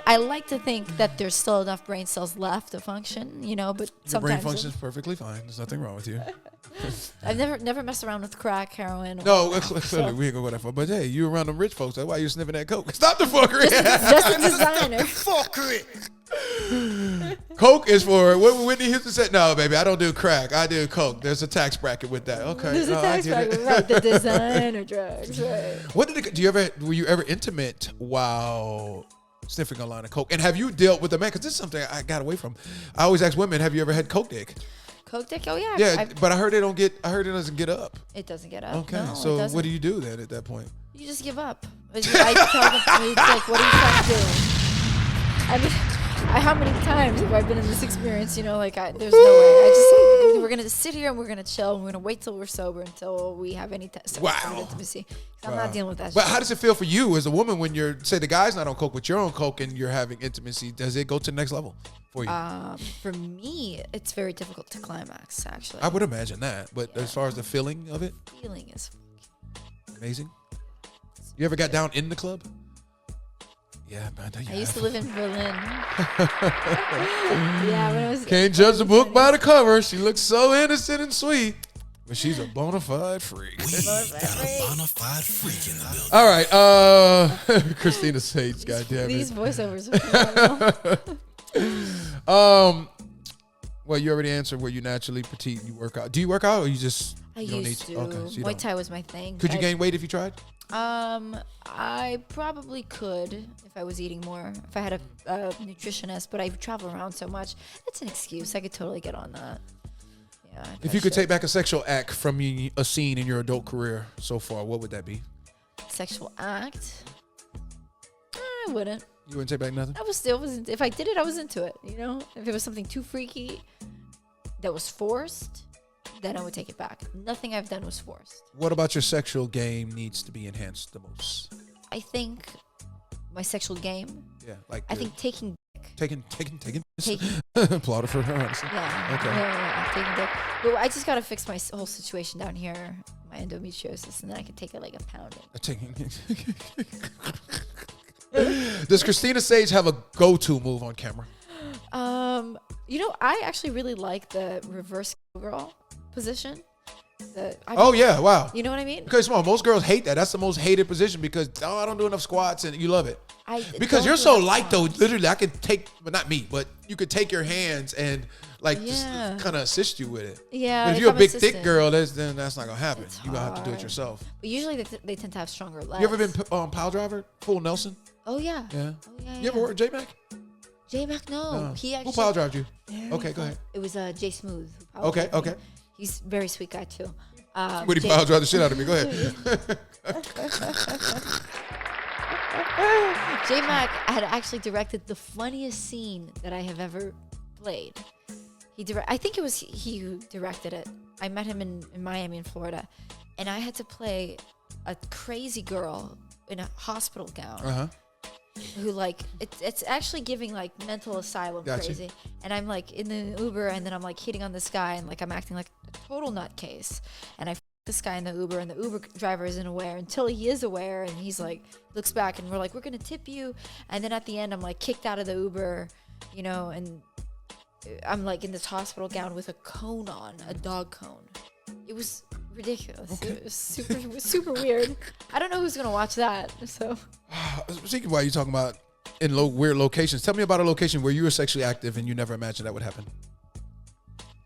S4: I like to think that there's still enough brain cells left to function, but
S3: Your brain
S4: sometimes
S3: functions perfectly fine. There's nothing wrong with you.
S4: I've never messed around with crack, heroin.
S3: No, clearly we ain't gonna go that far. But hey, you around them rich folks. That's why you sniffing that coke. Stop the fuckery.
S4: Just a designer.
S5: Fuckery.
S3: Coke is for what Whitney Houston said. No, baby, I don't do crack. I do coke. There's a tax bracket with that. Okay,
S4: There's a
S3: no, I
S4: tax
S3: get it.
S4: bracket, right? The designer drugs, right?
S3: What did were you ever intimate while sniffing a line of coke? And have you dealt with a man? Because this is something I got away from. I always ask women, have you ever had coke dick?
S4: Coke dick? Oh yeah.
S3: Yeah, but I heard it doesn't get up.
S4: It doesn't get up.
S3: Okay,
S4: No, it
S3: so
S4: doesn't.
S3: what do you do then at that point?
S4: You just give up. I tell them, it's like, what are you trying to do? I mean, how many times have I been in this experience? You know, like, there's no way. I just say, we're going to sit here and we're going to chill and we're going to wait till we're sober until we have any intimacy. I'm not dealing with that
S3: But
S4: shit.
S3: how does it feel for you as a woman when you're, say the guy's not on coke, but you're on coke and you're having intimacy? Does it go to the next level for you?
S4: For me, it's very difficult to climax, actually.
S3: I would imagine that. But as far as the feeling of it?
S4: Feeling is
S3: Amazing. You ever got down in the club? Yeah, man.
S4: I used to live in Berlin. Yeah, when I was...
S3: Can't judge the book by the cover. She looks so innocent and sweet. But she's a bona fide freak.
S5: We got a bona fide freak in the building.
S3: All right. Christina Sage, goddamn
S4: These
S3: it.
S4: voiceovers are phenomenal.
S3: Well, you already answered where you naturally petite. You work out. Do you work out or you just...
S4: I
S3: you don't
S4: used
S3: need
S4: to.
S3: Okay, so you
S4: Muay
S3: don't.
S4: Thai was my thing.
S3: Could you gain weight if you tried?
S4: I probably could if I was eating more. If I had a nutritionist, but I travel around so much, that's an excuse. I could totally get on that. Yeah.
S3: If you could take back a sexual act from a scene in your adult career so far, what would that be?
S4: Sexual act, I wouldn't.
S3: You wouldn't take back nothing?
S4: I was still wasn't. If I did it, I was into it. You know, if it was something too freaky that was forced, then I would take it back. Nothing I've done was forced.
S3: What about your sexual game needs to be enhanced the most?
S4: I think my sexual game.
S3: Yeah, like
S4: I think taking.
S3: taking.
S4: Taking.
S3: Applaud for her. Honestly.
S4: Yeah.
S3: Okay.
S4: Yeah, taking dick. But I just gotta fix my whole situation down here, my endometriosis, and then I can take it like a pounding.
S3: Taking. Does Christina Sage have a go-to move on camera?
S4: You know, I actually really like the reverse girl position.
S3: Yeah, wow.
S4: You know what I mean?
S3: Because most girls hate that. That's the most hated position because I don't do enough squats, and you love it. Because
S4: don't
S3: you're
S4: do
S3: so
S4: enough
S3: light though.
S4: squats.
S3: Literally, I could take, but not me, but you could take your hands and just
S4: Yeah.
S3: kind of assist you with it.
S4: Yeah.
S3: But if
S4: if
S3: you're a
S4: I'm
S3: big thick
S4: assistant.
S3: girl, then that's not gonna happen.
S4: It's
S3: You gonna have to do it
S4: hard.
S3: yourself.
S4: But usually they tend to have stronger legs.
S3: You ever been pile driver, full Nelson?
S4: Oh yeah.
S3: Yeah.
S4: Oh yeah.
S3: You ever work with J Mac?
S4: J-Mac? No. He actually.
S3: Who pile drived you?
S4: Very
S3: Okay, go ahead.
S4: It was Jay Smooth. who pile
S3: Okay,
S4: drove me.
S3: okay.
S4: He's a very sweet guy too.
S3: Would he pile drive the shit out of me? Go ahead.
S4: J-Mac had actually directed the funniest scene that I have ever played. I think it was he who directed it. I met him in Miami, in Florida, and I had to play a crazy girl in a hospital gown. Who it's actually giving like mental asylum
S3: Gotcha.
S4: crazy, and I'm like in the Uber, and then I'm like hitting on this guy, and like I'm acting like a total nutcase, and I this guy in the Uber, and the Uber driver isn't aware until he is aware, and he's like looks back, and we're like, we're gonna tip you, and then at the end I'm like kicked out of the Uber, you know, and I'm like in this hospital gown with a cone on, a dog cone. It was ridiculous.
S3: Okay.
S4: It was super weird. I don't know who's gonna watch that. So
S3: Speaking of why you're talking about in weird locations, tell me about a location where you were sexually active and you never imagined that would happen.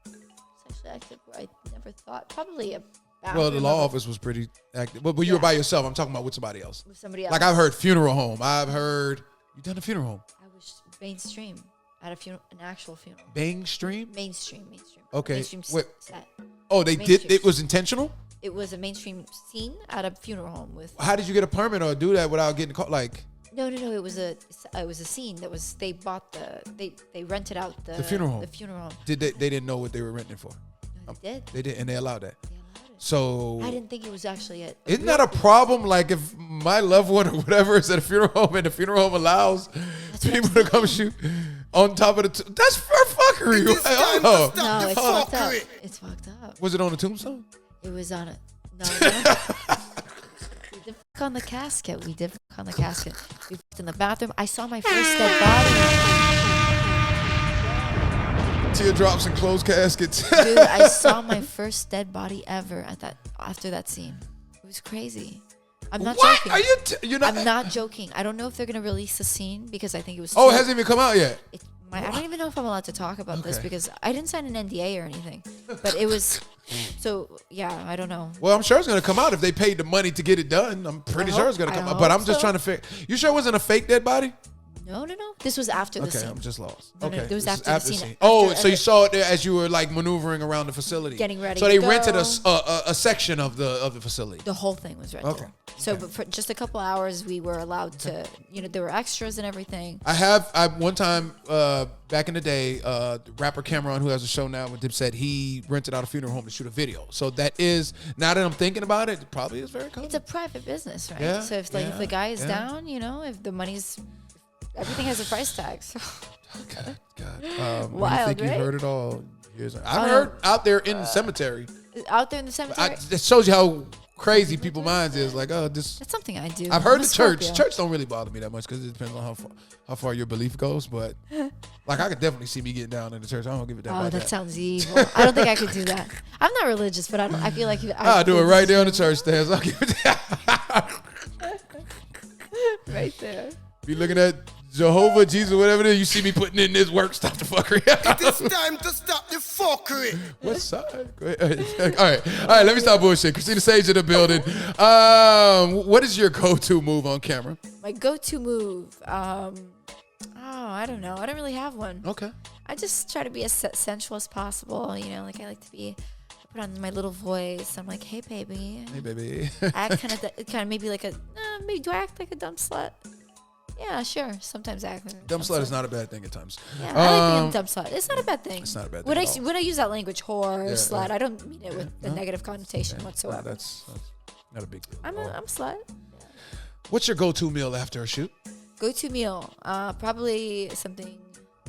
S4: sexually active, I never thought. Probably a
S3: Well, the
S4: bathroom
S3: law
S4: of
S3: office was pretty active, but you were
S4: Yeah.
S3: by yourself. I'm talking about with somebody else.
S4: with somebody else.
S3: Like I've heard funeral home. I've heard you done a funeral home.
S4: I was mainstream at a funeral, an actual funeral.
S3: Bang stream.
S4: Mainstream.
S3: Okay,
S4: Mainstream
S3: wait.
S4: set.
S3: Oh, they did.
S4: Mainstream.
S3: It was intentional.
S4: It was a mainstream scene at a funeral home with.
S3: How did you get a permit or do that without getting caught? Like
S4: No. It was a scene that was. They bought they rented out the
S3: funeral home.
S4: The funeral home.
S3: did they didn't know what they were renting for?
S4: No, they did.
S3: They did, and they allowed that.
S4: They allowed it.
S3: So
S4: I didn't think it was actually a.
S3: isn't that a problem? Like if my loved one or whatever is at a funeral home and the funeral home allows people to come shoot on top of the that's for fuckery.
S5: It is time to
S3: Oh.
S5: stop
S4: No,
S5: the
S4: it's fucked up.
S5: fuckery.
S4: It's fucked up.
S3: Was it on the tombstone?
S4: It was on a. No. We did fuck on the casket. We did fuck on the casket. We fucked in the bathroom. I saw my first dead body.
S3: Teardrops and closed caskets.
S4: Dude, I saw my first dead body ever after that scene. It was crazy. I'm not
S3: What
S4: joking.
S3: are you? You're not.
S4: I'm not joking. I don't know if they're gonna release the scene because I think it was.
S3: Oh, it
S4: too-
S3: hasn't even come out yet.
S4: I don't even know if I'm allowed to talk about this
S3: Okay.
S4: because I didn't sign an NDA or anything. But it was. So yeah, I don't know.
S3: Well, I'm sure it's gonna come out if they paid the money to get it done. I'm pretty
S4: I
S3: sure
S4: hope-
S3: it's gonna
S4: I
S3: come out. But
S4: hope
S3: I'm just
S4: so.
S3: trying to figure. You sure it wasn't a fake dead body?
S4: No. This was after the
S3: Okay,
S4: scene.
S3: I'm just lost.
S4: No,
S3: Okay,
S4: it was
S3: this is
S4: after the scene.
S3: Oh,
S4: After-
S3: so you saw it there as you were like maneuvering around the facility,
S4: Getting ready
S3: So
S4: to
S3: they
S4: go.
S3: rented a section of the facility.
S4: The whole thing was rented.
S3: Okay.
S4: So, but for just a couple hours, we were allowed to. There were extras and everything.
S3: I one time back in the day, rapper Cameron, who has a show now with Dipset, he rented out a funeral home to shoot a video. So that is, now that I'm thinking about it, probably is very common.
S4: It's a private business, right?
S3: Yeah,
S4: So if if the guy is
S3: yeah.
S4: down, if the money's, everything has a price tag. So.
S3: God.
S4: Wild,
S3: I think
S4: right?
S3: you heard it all. I've heard out there in the cemetery.
S4: Out there in the cemetery.
S3: It shows you how crazy people's minds is. Like, this.
S4: That's something I do.
S3: I've heard
S4: I'm a
S3: the church.
S4: Scorpio.
S3: Church don't really bother me that much because it depends on how far your belief goes. But like, I could definitely see me getting down in the church. I don't give a damn
S4: Oh,
S3: about
S4: that
S3: that.
S4: sounds evil. I don't think I could do that. I'm not religious, but I feel like
S3: I'll do it right there on the church stairs. I'll give it
S4: right there.
S3: Be looking at Jehovah, Jesus, whatever it is. You see me putting in this work. Stop the fuckery.
S5: It is time to stop the fuckery.
S3: What side? Go ahead. All right. Let me stop bullshit. Christina Sage in the building. What is your go-to move on camera?
S4: My go-to move. I don't know. I don't really have one.
S3: Okay.
S4: I just try to be as sensual as possible. Like I like to be. I put on my little voice. I'm like, hey, baby.
S3: Hey, baby.
S4: Act kind of maybe like maybe do I act like a dumb slut? Yeah, sure. Sometimes I act like a
S3: Dumb slut is not a bad thing at times.
S4: Yeah, I like being a dumb slut. It's not a bad thing.
S3: It's not a bad thing
S4: When
S3: at all.
S4: when I use that language, whore,
S3: Yeah,
S4: slut,
S3: yeah.
S4: I don't mean it with a negative connotation whatsoever.
S3: That's not a big deal.
S4: I'm a slut.
S3: What's your go-to meal after a shoot?
S4: Go-to meal, probably something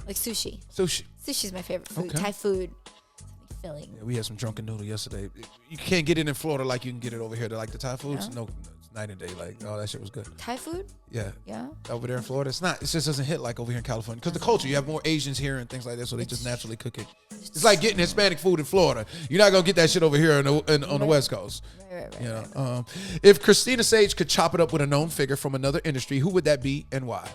S4: like sushi.
S3: Sushi.
S4: Sushi's my favorite food.
S3: Okay.
S4: Thai food, something filling.
S3: Yeah, we had some drunken noodle yesterday. You can't get it in Florida like you can get it over here. Like the Thai foods, no, it's night and day. Like, oh, that shit was good.
S4: Thai food?
S3: Yeah.
S4: Yeah.
S3: Over there in Florida, it's not. It just doesn't hit like over here in California because the culture. You have more Asians here and things like that, so they just naturally cook it. It's like getting Hispanic food in Florida. You're not gonna get that shit over here on the West Coast.
S4: Right.
S3: If Christina Sage could chop it up with a known figure from another industry, who would that be and why?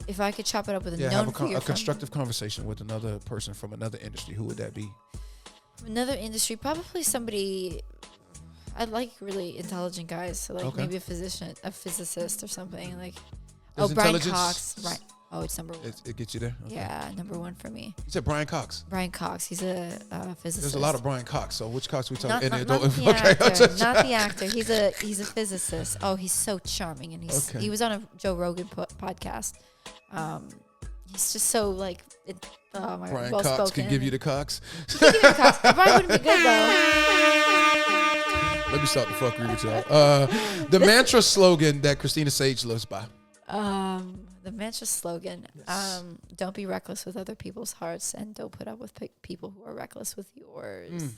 S4: If I could chop it up with a known
S3: have
S4: figure
S3: a
S4: from
S3: constructive conversation with another person from another industry. Who would that be?
S4: another industry, probably somebody. I like really intelligent guys, so like maybe a physician, a physicist, or something like.
S3: Does
S4: Brian
S3: intelligence-
S4: Cox. Right. Oh, it's number one.
S3: It gets you there. Okay.
S4: Yeah, number one for me.
S3: You said Brian Cox.
S4: Brian Cox. He's a physicist.
S3: There's a lot of Brian Cox. So which Cox we
S4: Not,
S3: talking?
S4: not, not the actor. Not the actor. He's a physicist. Oh, he's so charming, and he was on a Joe Rogan podcast. He's just so like
S3: Brian
S4: well
S3: Cox
S4: spoken.
S3: can give you the Cox.
S4: Give me the Cox. It probably wouldn't be good though.
S3: Let me start the fuckery with y'all. The mantra slogan that Christina Sage lives by.
S4: The mantra slogan: "Don't be reckless with other people's hearts, and don't put up with people who are reckless with yours."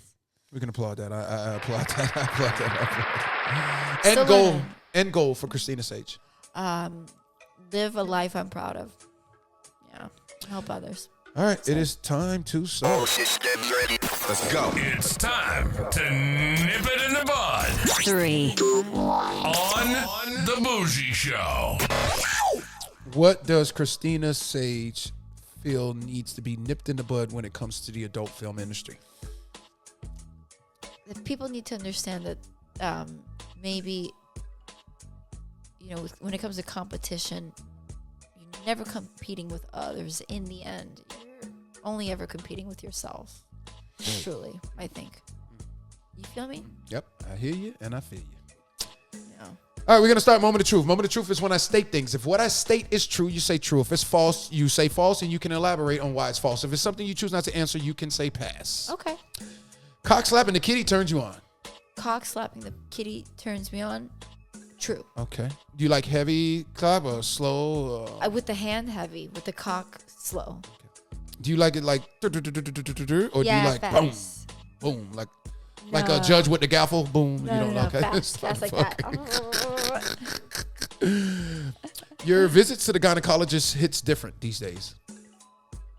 S3: We can applaud that. I applaud that. I applaud that.
S4: Still learning.
S3: End goal for Christina Sage.
S4: Live a life I'm proud of. Yeah, help others.
S3: All right, it is time to start.
S5: Systems ready. Let's go.
S6: It's time to nip it in the bud
S1: 3,
S6: on The Bougie Show.
S3: What does Christina Sage feel needs to be nipped in the bud when it comes to the adult film industry?
S4: The people need to understand that maybe, when it comes to competition, you're never competing with others. In the end, you're only ever competing with yourself. Truly, I think. You feel me?
S3: Yep, I hear you and I feel you.
S4: No.
S3: All right, we're going to start Moment of Truth. Moment of Truth is when I state things. If what I state is true, you say true. If it's false, you say false, and you can elaborate on why it's false. If it's something you choose not to answer, you can say pass.
S4: Okay.
S3: Cock slapping the kitty turns you on.
S4: Cock slapping the kitty turns me on. True.
S3: Okay. Do you like heavy clap or slow?
S4: With the hand heavy, with the cock slow.
S3: Do you like it like or do you like
S4: fast.
S3: boom, like a judge with the gavel, boom?
S4: No,
S3: you don't like
S4: fast like that.
S3: Your visits to the gynecologist hits different these days.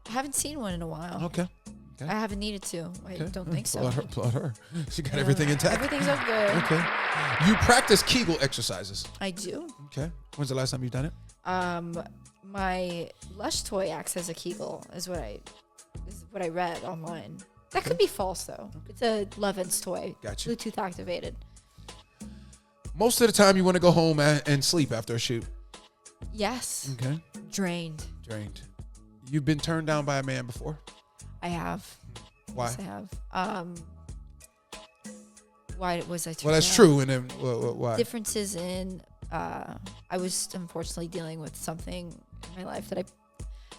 S4: I haven't seen one in a while.
S3: Okay.
S4: I haven't needed to. I don't think so.
S3: Applaud her. She got everything intact.
S4: Everything's up good.
S3: Okay. You practice Kegel exercises.
S4: I do.
S3: Okay. When's the last time you've done it?
S4: My Lush toy acts as a Kegel, is what I read online. That could be false though. It's a Levin's toy.
S3: Gotcha.
S4: Bluetooth activated.
S3: Most of the time, you want to go home and sleep after a shoot.
S4: Yes.
S3: Okay.
S4: Drained.
S3: You've been turned down by a man before?
S4: I have.
S3: Why?
S4: Yes, I have. Why was I turned
S3: Well, that's
S4: down?
S3: true. And then why?
S4: Differences in. I was unfortunately dealing with something in my life that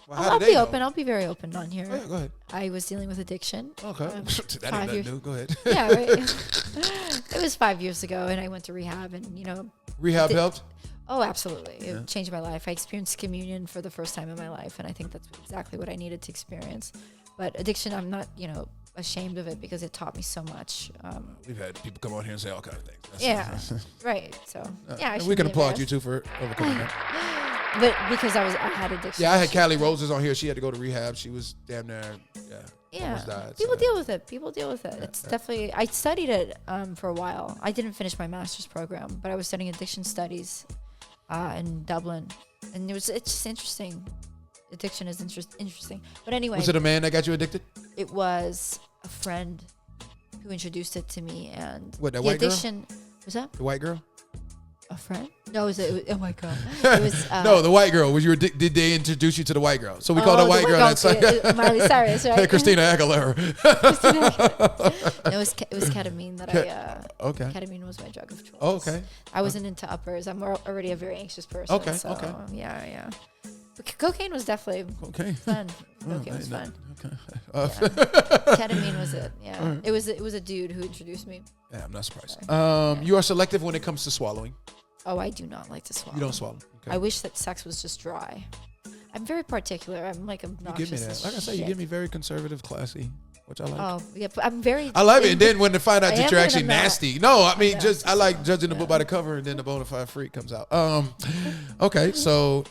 S3: Well,
S4: I'll be open. I'll be very open on here.
S3: Oh, yeah, go ahead.
S4: I was dealing with addiction.
S3: Okay. That ain't
S4: 5
S3: nothing
S4: years.
S3: new. Go ahead.
S4: Yeah, right. It was 5 years ago, and I went to rehab, and
S3: Rehab helped?
S4: Oh, absolutely. It changed my life. I experienced communion for the first time in my life, and I think that's exactly what I needed to experience. But addiction, I'm not, ashamed of it because it taught me so much.
S3: We've had people come on here and say all kinds of things.
S4: Right. So, yeah.
S3: And we can applaud you, too, for overcoming that.
S4: But because I had addiction.
S3: Yeah, I had Callie Roses on here. She had to go to rehab. She was damn near,
S4: Yeah.
S3: almost died.
S4: People deal with it. It's definitely, I studied it for a while. I didn't finish my master's program, but I was studying addiction studies in Dublin. And it's just interesting. Addiction is interesting. But anyway.
S3: Was it a man that got you addicted?
S4: It was a friend who introduced it to me. And
S3: What, that
S4: the
S3: white girl?
S4: addiction, was that
S3: The white girl?
S4: a friend? No, oh my God. It was,
S3: No, the white girl. Did they introduce you to the white girl? So we call the white girl. That's
S4: Miley Cyrus, right?
S3: Christina Aguilera.
S4: No, it was ketamine that
S3: Okay.
S4: Ketamine was my drug of choice.
S3: Oh, okay.
S4: I wasn't into uppers. I'm already a very anxious person.
S3: Okay,
S4: So,
S3: okay.
S4: Yeah. But cocaine was definitely fun. Cocaine was fun.
S3: Okay.
S4: Ketamine was it. Yeah. It was a dude who introduced me.
S3: Yeah, I'm not surprised. You are selective when it comes to swallowing.
S4: Oh, I do not like to swallow.
S3: You don't swallow. Okay.
S4: I wish that sex was just dry. I'm very particular. I'm like obnoxious.
S3: You give me that. Like I say, you give me very conservative, classy, which I like.
S4: Oh, yeah, but I'm very.
S3: I love it. And then when they find out
S4: I
S3: that
S4: am,
S3: you're
S4: but
S3: actually
S4: I'm not.
S3: nasty. No, I mean,
S4: know.
S3: I like judging the book by the cover, and then the bona fide freak comes out. Okay, so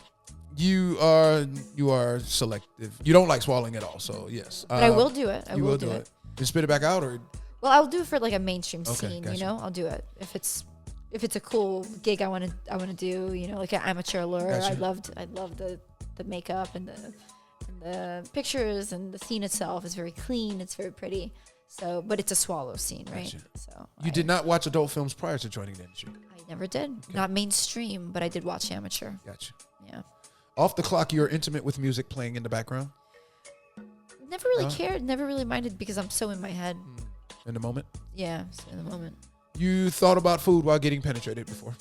S3: you are selective. You don't like swallowing at all. So yes,
S4: But I will do it. I will do it.
S3: You spit it back out, or
S4: Well, I'll do it for like a mainstream
S3: Okay,
S4: scene.
S3: gotcha.
S4: I'll do it if it's a cool gig I want to do. Like an amateur allure.
S3: Gotcha.
S4: I loved the makeup and the pictures, and the scene itself is very clean. It's very pretty. So, but it's a swallow scene, right?
S3: Gotcha.
S4: So
S3: you did not watch adult films prior to joining the industry.
S4: I never did. Not mainstream, but I did watch amateur.
S3: Gotcha.
S4: Yeah.
S3: Off the clock, you're intimate with music playing in the background
S4: Never really cared. Never really minded because I'm so in my head.
S3: in the moment.
S4: Yeah. So in the moment.
S3: You thought about food while getting penetrated before.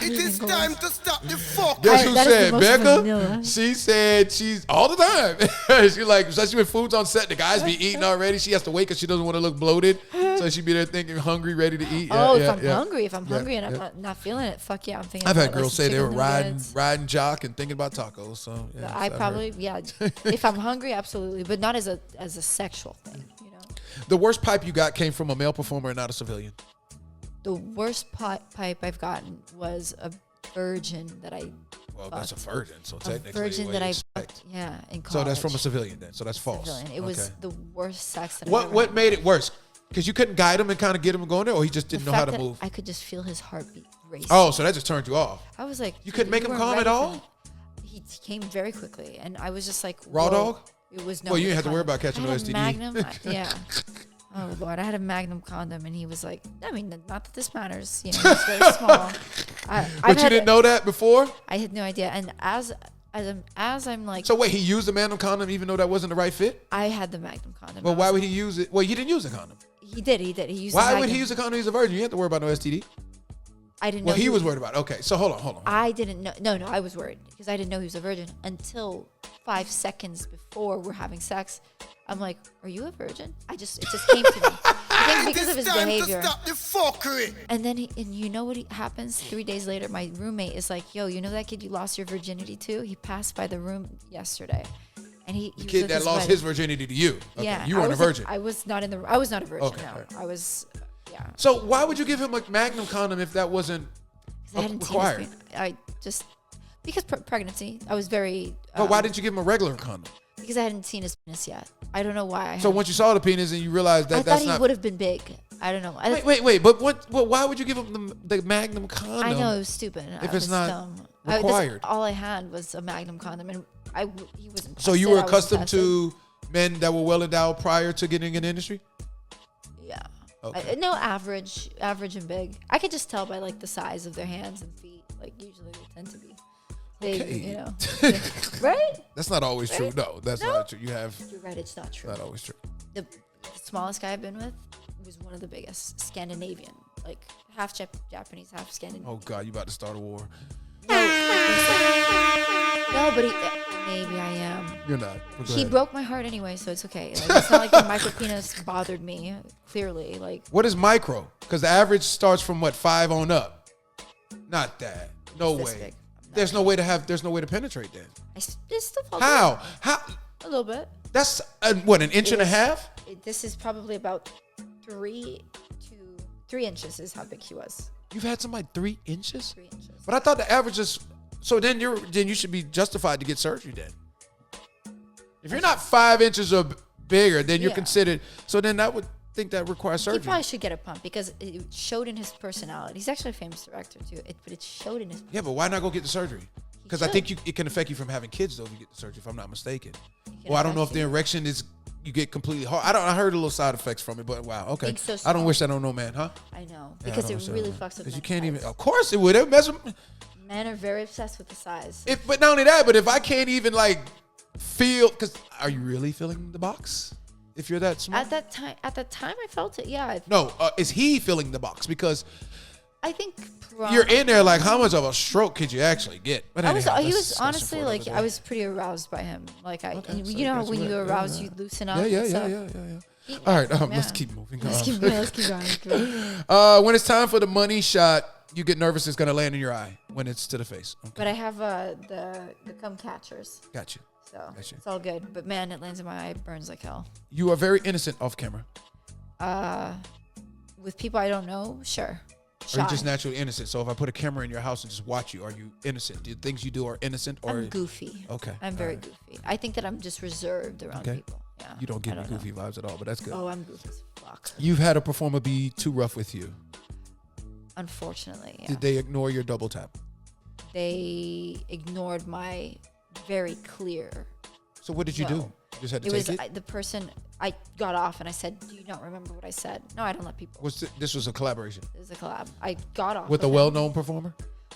S5: It is time to stop the fuck.
S3: Guess who
S4: that is the
S3: said?
S4: most
S3: Becca?
S4: vanilla.
S3: She said she's all the time. She like, especially when food's on set, the guys be eating already. She has to wait because she doesn't want to look bloated. So she be there thinking hungry, ready to eat.
S4: If I'm hungry and I'm not feeling it, fuck yeah, I'm thinking.
S3: I've had
S4: about,
S3: girls
S4: some
S3: say they were
S4: chicken
S3: riding
S4: nuggets.
S3: jock and thinking about tacos. So yeah,
S4: I
S3: I've
S4: probably
S3: heard.
S4: if I'm hungry, absolutely, but not as a sexual thing.
S3: The worst pipe you got came from a male performer and not a civilian.
S4: The worst pipe I've gotten was a virgin that I.
S3: Well, that's a virgin, so
S4: A
S3: technically,
S4: virgin
S3: what
S4: that
S3: you
S4: I
S3: expect.
S4: fucked, yeah, in college.
S3: So that's from a civilian then. So that's false.
S4: Civilian. It was
S3: Okay.
S4: the worst sex that I've
S3: What
S4: ever had.
S3: made it worse? Because you couldn't guide him and kind of get him going there, or he just didn't know how to
S4: fact that
S3: move.
S4: I could just feel his heartbeat racing.
S3: Oh, so that just turned you off.
S4: I was like,
S3: You couldn't make him
S4: weren't
S3: calm
S4: ready
S3: at
S4: for
S3: all?
S4: that. He came very quickly, and I was just like,
S3: Raw
S4: whoa.
S3: dog?
S4: It was no.
S3: Well, you
S4: with
S3: didn't have to
S4: a
S3: worry
S4: condom.
S3: about catching
S4: I
S3: no
S4: had a
S3: STD.
S4: Magnum, yeah. Oh Lord, I had a Magnum condom, and he was like, I mean, not that this matters, it's very small.
S3: But you didn't know that before?
S4: I had no idea, and as I'm like,
S3: So wait, he used the Magnum condom even though that wasn't the right fit?
S4: I had the Magnum condom.
S3: Well,
S4: I
S3: why
S4: was
S3: would he use it? Well, you didn't use the condom.
S4: He did. He used.
S3: Why
S4: the
S3: would he
S4: Magnum.
S3: use the condom? He's a virgin. You have to worry about no STD.
S4: I didn't know.
S3: Well, he was worried about it. Okay, so hold on.
S4: I didn't know. No, I was worried because I didn't know he was a virgin until 5 seconds before we're having sex. I'm like, "Are you a virgin?" It just came to me. It came because of his behavior.
S5: To stop the fuckery.
S4: And then, and you know what happens? 3 days later, my roommate is like, "Yo, you know that kid you lost your virginity to? He passed by the room yesterday, and he
S3: The
S4: was
S3: kid
S4: with
S3: that lost
S4: buddy."
S3: his virginity to you. Okay,
S4: Yeah,
S3: you
S4: I
S3: weren't a
S4: was like-
S3: virgin.
S4: I was not in the. I was not a virgin.
S3: Okay,
S4: No,
S3: alright.
S4: I was. Yeah.
S3: So why would you give him a Magnum condom if that wasn't
S4: 'Cause I hadn't
S3: required?
S4: seen his, I just because pregnancy. I was very.
S3: But why didn't you give him a regular condom?
S4: Because I hadn't seen his penis yet. I don't know why.
S3: So
S4: hadn't.
S3: once you saw the penis and you realized that
S4: I
S3: that's
S4: thought
S3: not.
S4: he would have been big. I don't know.
S3: Wait. But why would you give him the Magnum condom?
S4: I know it was stupid.
S3: If
S4: I
S3: it's
S4: was
S3: not
S4: dumb.
S3: required.
S4: All I had was a Magnum condom, and he wasn't.
S3: So you
S4: tested,
S3: were
S4: I wasn't
S3: accustomed
S4: tested.
S3: to men that were well endowed prior to getting in the industry?
S4: Yeah.
S3: Okay.
S4: No, average and big. I could just tell by like the size of their hands and feet. Like usually they tend to be. They,
S3: Okay.
S4: you know, right?
S3: That's not always true. No, that's not true. You have
S4: You're right. It's not true.
S3: not always true.
S4: The smallest guy I've been with was one of the biggest, Scandinavian, like half Japanese, half Scandinavian.
S3: Oh God, you about to start a war?
S4: No, but maybe I am.
S3: You're not. But go
S4: He
S3: ahead.
S4: broke my heart anyway, so it's okay. Like, it's not like the micro penis bothered me. Clearly, like
S3: What is micro? Because the average starts from what, 5 on up. Not that. No
S4: this
S3: way.
S4: big.
S3: There's no way to penetrate that.
S4: It's still felt
S3: How? How?
S4: a little bit.
S3: That's what, an inch and a half?
S4: This is probably about 3 inches is how big he was.
S3: You've had somebody 3 inches?
S4: 3 inches.
S3: But I thought the average is. So then you should be justified to get surgery then. If you're not 5 inches or bigger, then you're
S4: Yeah.
S3: considered. So then I would think that requires
S4: He
S3: surgery.
S4: probably should get a pump because it showed in his personality. He's actually a famous director too. But it showed in his.
S3: Yeah, but why not go get the surgery? Because I
S4: should.
S3: think it can affect you from having kids though if you get the surgery. If I'm not mistaken.
S4: can
S3: Well, I don't know if
S4: affect
S3: the
S4: you.
S3: erection is you get completely hard. I heard a little side effects from it, but wow, okay.
S4: Think so
S3: I don't
S4: small.
S3: wish that on no man, huh?
S4: I know
S3: Yeah, I
S4: because
S3: don't
S4: it
S3: wish that
S4: really
S3: on no man.
S4: fucks with.
S3: Because you
S4: men's
S3: can't even.
S4: size.
S3: Of course it would. It messes.
S4: Men are very obsessed with the size.
S3: But not only that, but if I can't even like feel, because are you really feeling the box? If you're that small?
S4: At that time, I felt it. Yeah,
S3: No, is he feeling the box? Because
S4: I think
S3: you're in there like, how much of a stroke could you actually get? But
S4: I was.
S3: anyhow,
S4: He
S3: that's
S4: was
S3: discussion
S4: honestly
S3: for
S4: like
S3: another
S4: I
S3: day.
S4: was pretty aroused by him. Like
S3: Okay, so
S4: you know how
S3: that's
S4: when you
S3: right. Yeah,
S4: arouse,
S3: yeah.
S4: you loosen up.
S3: Yeah.
S4: and stuff.
S3: All right, let's
S4: Yeah.
S3: keep moving.
S4: Let's
S3: on.
S4: keep going. Let's keep going. Let's keep going.
S3: When it's time for the money shot, you get nervous it's gonna land in your eye when it's to the face. Okay.
S4: But I have the cum catchers,
S3: Gotcha.
S4: so
S3: Gotcha.
S4: it's all good. But man, it lands in my eye, it burns like hell.
S3: You are very innocent off camera.
S4: With people I don't know, sure.
S3: Or you're just naturally innocent. So if I put a camera in your house and just watch you, are you innocent? Do the things you do are innocent or
S4: I'm goofy.
S3: Okay,
S4: I'm very
S3: all right.
S4: goofy. I think that I'm just reserved around
S3: Okay.
S4: people. Yeah.
S3: you don't give
S4: I
S3: me
S4: know.
S3: goofy vibes at all, but that's good.
S4: Oh, I'm goofy as fuck.
S3: You've had a performer be too rough with you.
S4: Unfortunately, yeah.
S3: Did they ignore your double tap?
S4: They ignored my very clear.
S3: So what did you do?
S4: No.
S3: You just had to
S4: It was
S3: take it?
S4: the person. I got off and I said, "Do you not remember what I said?" No, I don't let people.
S3: This was a collaboration
S4: It was a collab. I got off
S3: with a
S4: him
S3: well-known performer?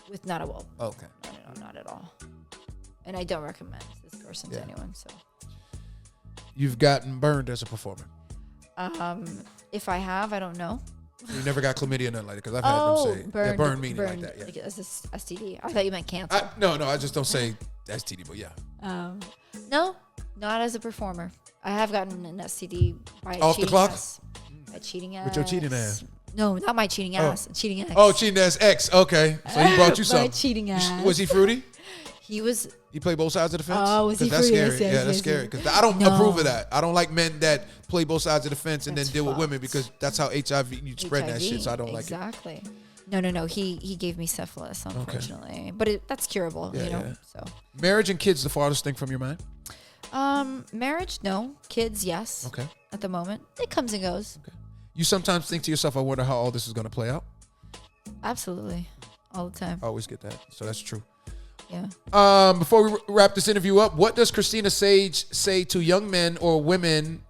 S4: with not a well.
S3: Okay.
S4: No, not at all. And I don't recommend this person to
S3: Yeah.
S4: anyone. So,
S3: You've gotten burned as a performer.
S4: if I have, I don't know.
S3: You never got chlamydia or nothing like that because I've had them say
S4: burned,
S3: burn meaning
S4: burned,
S3: like that. Yeah.
S4: like as this STD. I thought you meant cancer.
S3: No, I just don't say STD, but yeah.
S4: No, not as a performer. I have gotten an STD by
S3: Off the
S4: cheating
S3: clock?
S4: ass. By cheating ass.
S3: With your cheating ass?
S4: No, not my cheating ass. Cheating ass.
S3: Oh, cheating ass X. Okay, so he brought you
S4: My
S3: something.
S4: cheating ass.
S3: Was he fruity?
S4: He was.
S3: He played both sides of the fence.
S4: Oh, was he
S3: 'Cause that's
S4: fruity?
S3: scary.
S4: Yes,
S3: Yeah, that's
S4: yes,
S3: scary.
S4: yes.
S3: Because I don't
S4: No.
S3: approve of that. I don't like men that play both sides of the fence and
S4: That's
S3: then deal with women
S4: fucked.
S3: because that's how HIV you spread that shit. So I don't like it.
S4: Exactly. No. He gave me syphilis, unfortunately, but that's curable.
S3: Yeah,
S4: you know.
S3: yeah.
S4: So,
S3: Marriage and kids, the farthest thing from your mind.
S4: marriage, no. Kids, yes.
S3: Okay.
S4: At the moment, it comes and goes.
S3: You sometimes think to yourself, I wonder how all this is going to play out.
S4: Absolutely, all the time.
S3: I always get that. So that's true.
S4: Yeah.
S3: Before we wrap this interview up, what does Christina Sage say to young men or women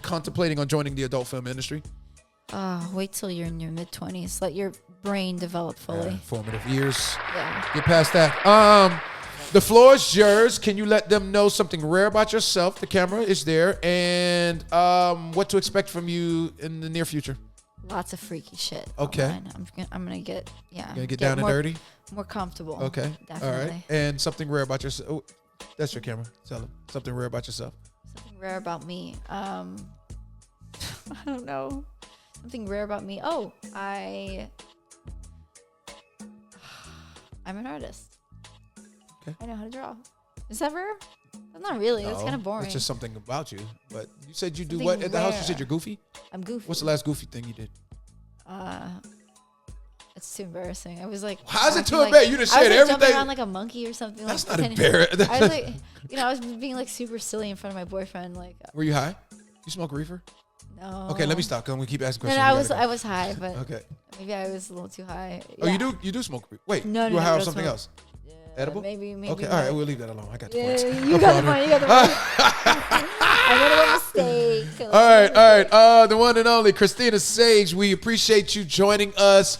S3: contemplating on joining the adult film industry?
S4: Wait till you're in your mid-20s. Let your brain develop fully.
S3: Formative years.
S4: Yeah.
S3: Get past that. The floor is yours. Can you let them know something rare about yourself? The camera is there. And what to expect from you in the near future?
S4: Lots of freaky shit.
S3: Okay.
S4: online. I'm gonna get
S3: Gonna get down and
S4: more,
S3: dirty?
S4: more comfortable.
S3: Okay.
S4: Definitely.
S3: All right. And something rare about yourself. Oh, that's your camera. Tell them. Something rare about yourself.
S4: Something rare about me. I don't know. Something rare about me. Oh, I'm an artist.
S3: Okay.
S4: I know how to draw. Is that rare? Not really. That's
S3: No,
S4: kind of boring.
S3: It's just something about you. But you said you do
S4: Something
S3: what at the house? You
S4: rare.
S3: said you're goofy?
S4: I'm goofy.
S3: What's the last goofy thing you did?
S4: It's too embarrassing. I was like,
S3: How's it
S4: acting
S3: too
S4: like-
S3: embarrassing? You just
S4: I was
S3: said
S4: like jumping
S3: everything.
S4: around like a monkey or something.
S3: That's
S4: like,
S3: not
S4: pretending-
S3: embarrassing.
S4: I was like, I was being like super silly in front of my boyfriend. Like,
S3: Were you high? You smoke reefer?
S4: no.
S3: Okay, let me stop. 'Cause I'm gonna keep asking
S4: No,
S3: questions.
S4: no,
S3: We
S4: I was
S3: gotta go.
S4: high, but
S3: Okay.
S4: maybe I was a little too high.
S3: Oh,
S4: Yeah.
S3: you do smoke reefer? Wait,
S4: No,
S3: you
S4: no,
S3: were
S4: no,
S3: high
S4: I
S3: on
S4: don't
S3: something
S4: smoke.
S3: else? Edible?
S4: Maybe.
S3: Okay, all right, we'll leave that alone. I got the
S4: Yeah,
S3: points.
S4: you got the point. You got the point. I made a mistake.
S3: All right. The one and only Christina Sage. We appreciate you joining us.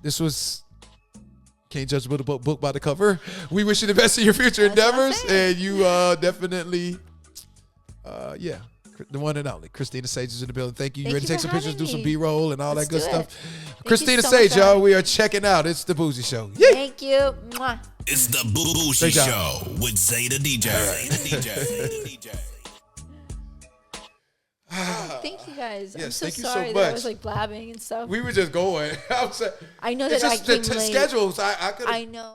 S3: This was Can't judge a book by the cover. We wish you the best in your future endeavors, and you definitely, the one and only Christina Sage is in the building. Thank you. You ready to take some pictures, do some B-roll, and all that good stuff? Christina Sage, y'all. We are checking out. It's the Bougie Show. Yay.
S4: Thank you. Mwah.
S6: It's the Bougie Show with Zeta DJ.
S4: Thank you guys.
S3: Yes,
S4: I'm so
S3: thank you so
S4: sorry that
S3: much.
S4: I was like blabbing and stuff.
S3: We were just going.
S4: I know that I came late.
S3: Schedules. I could.
S4: I know.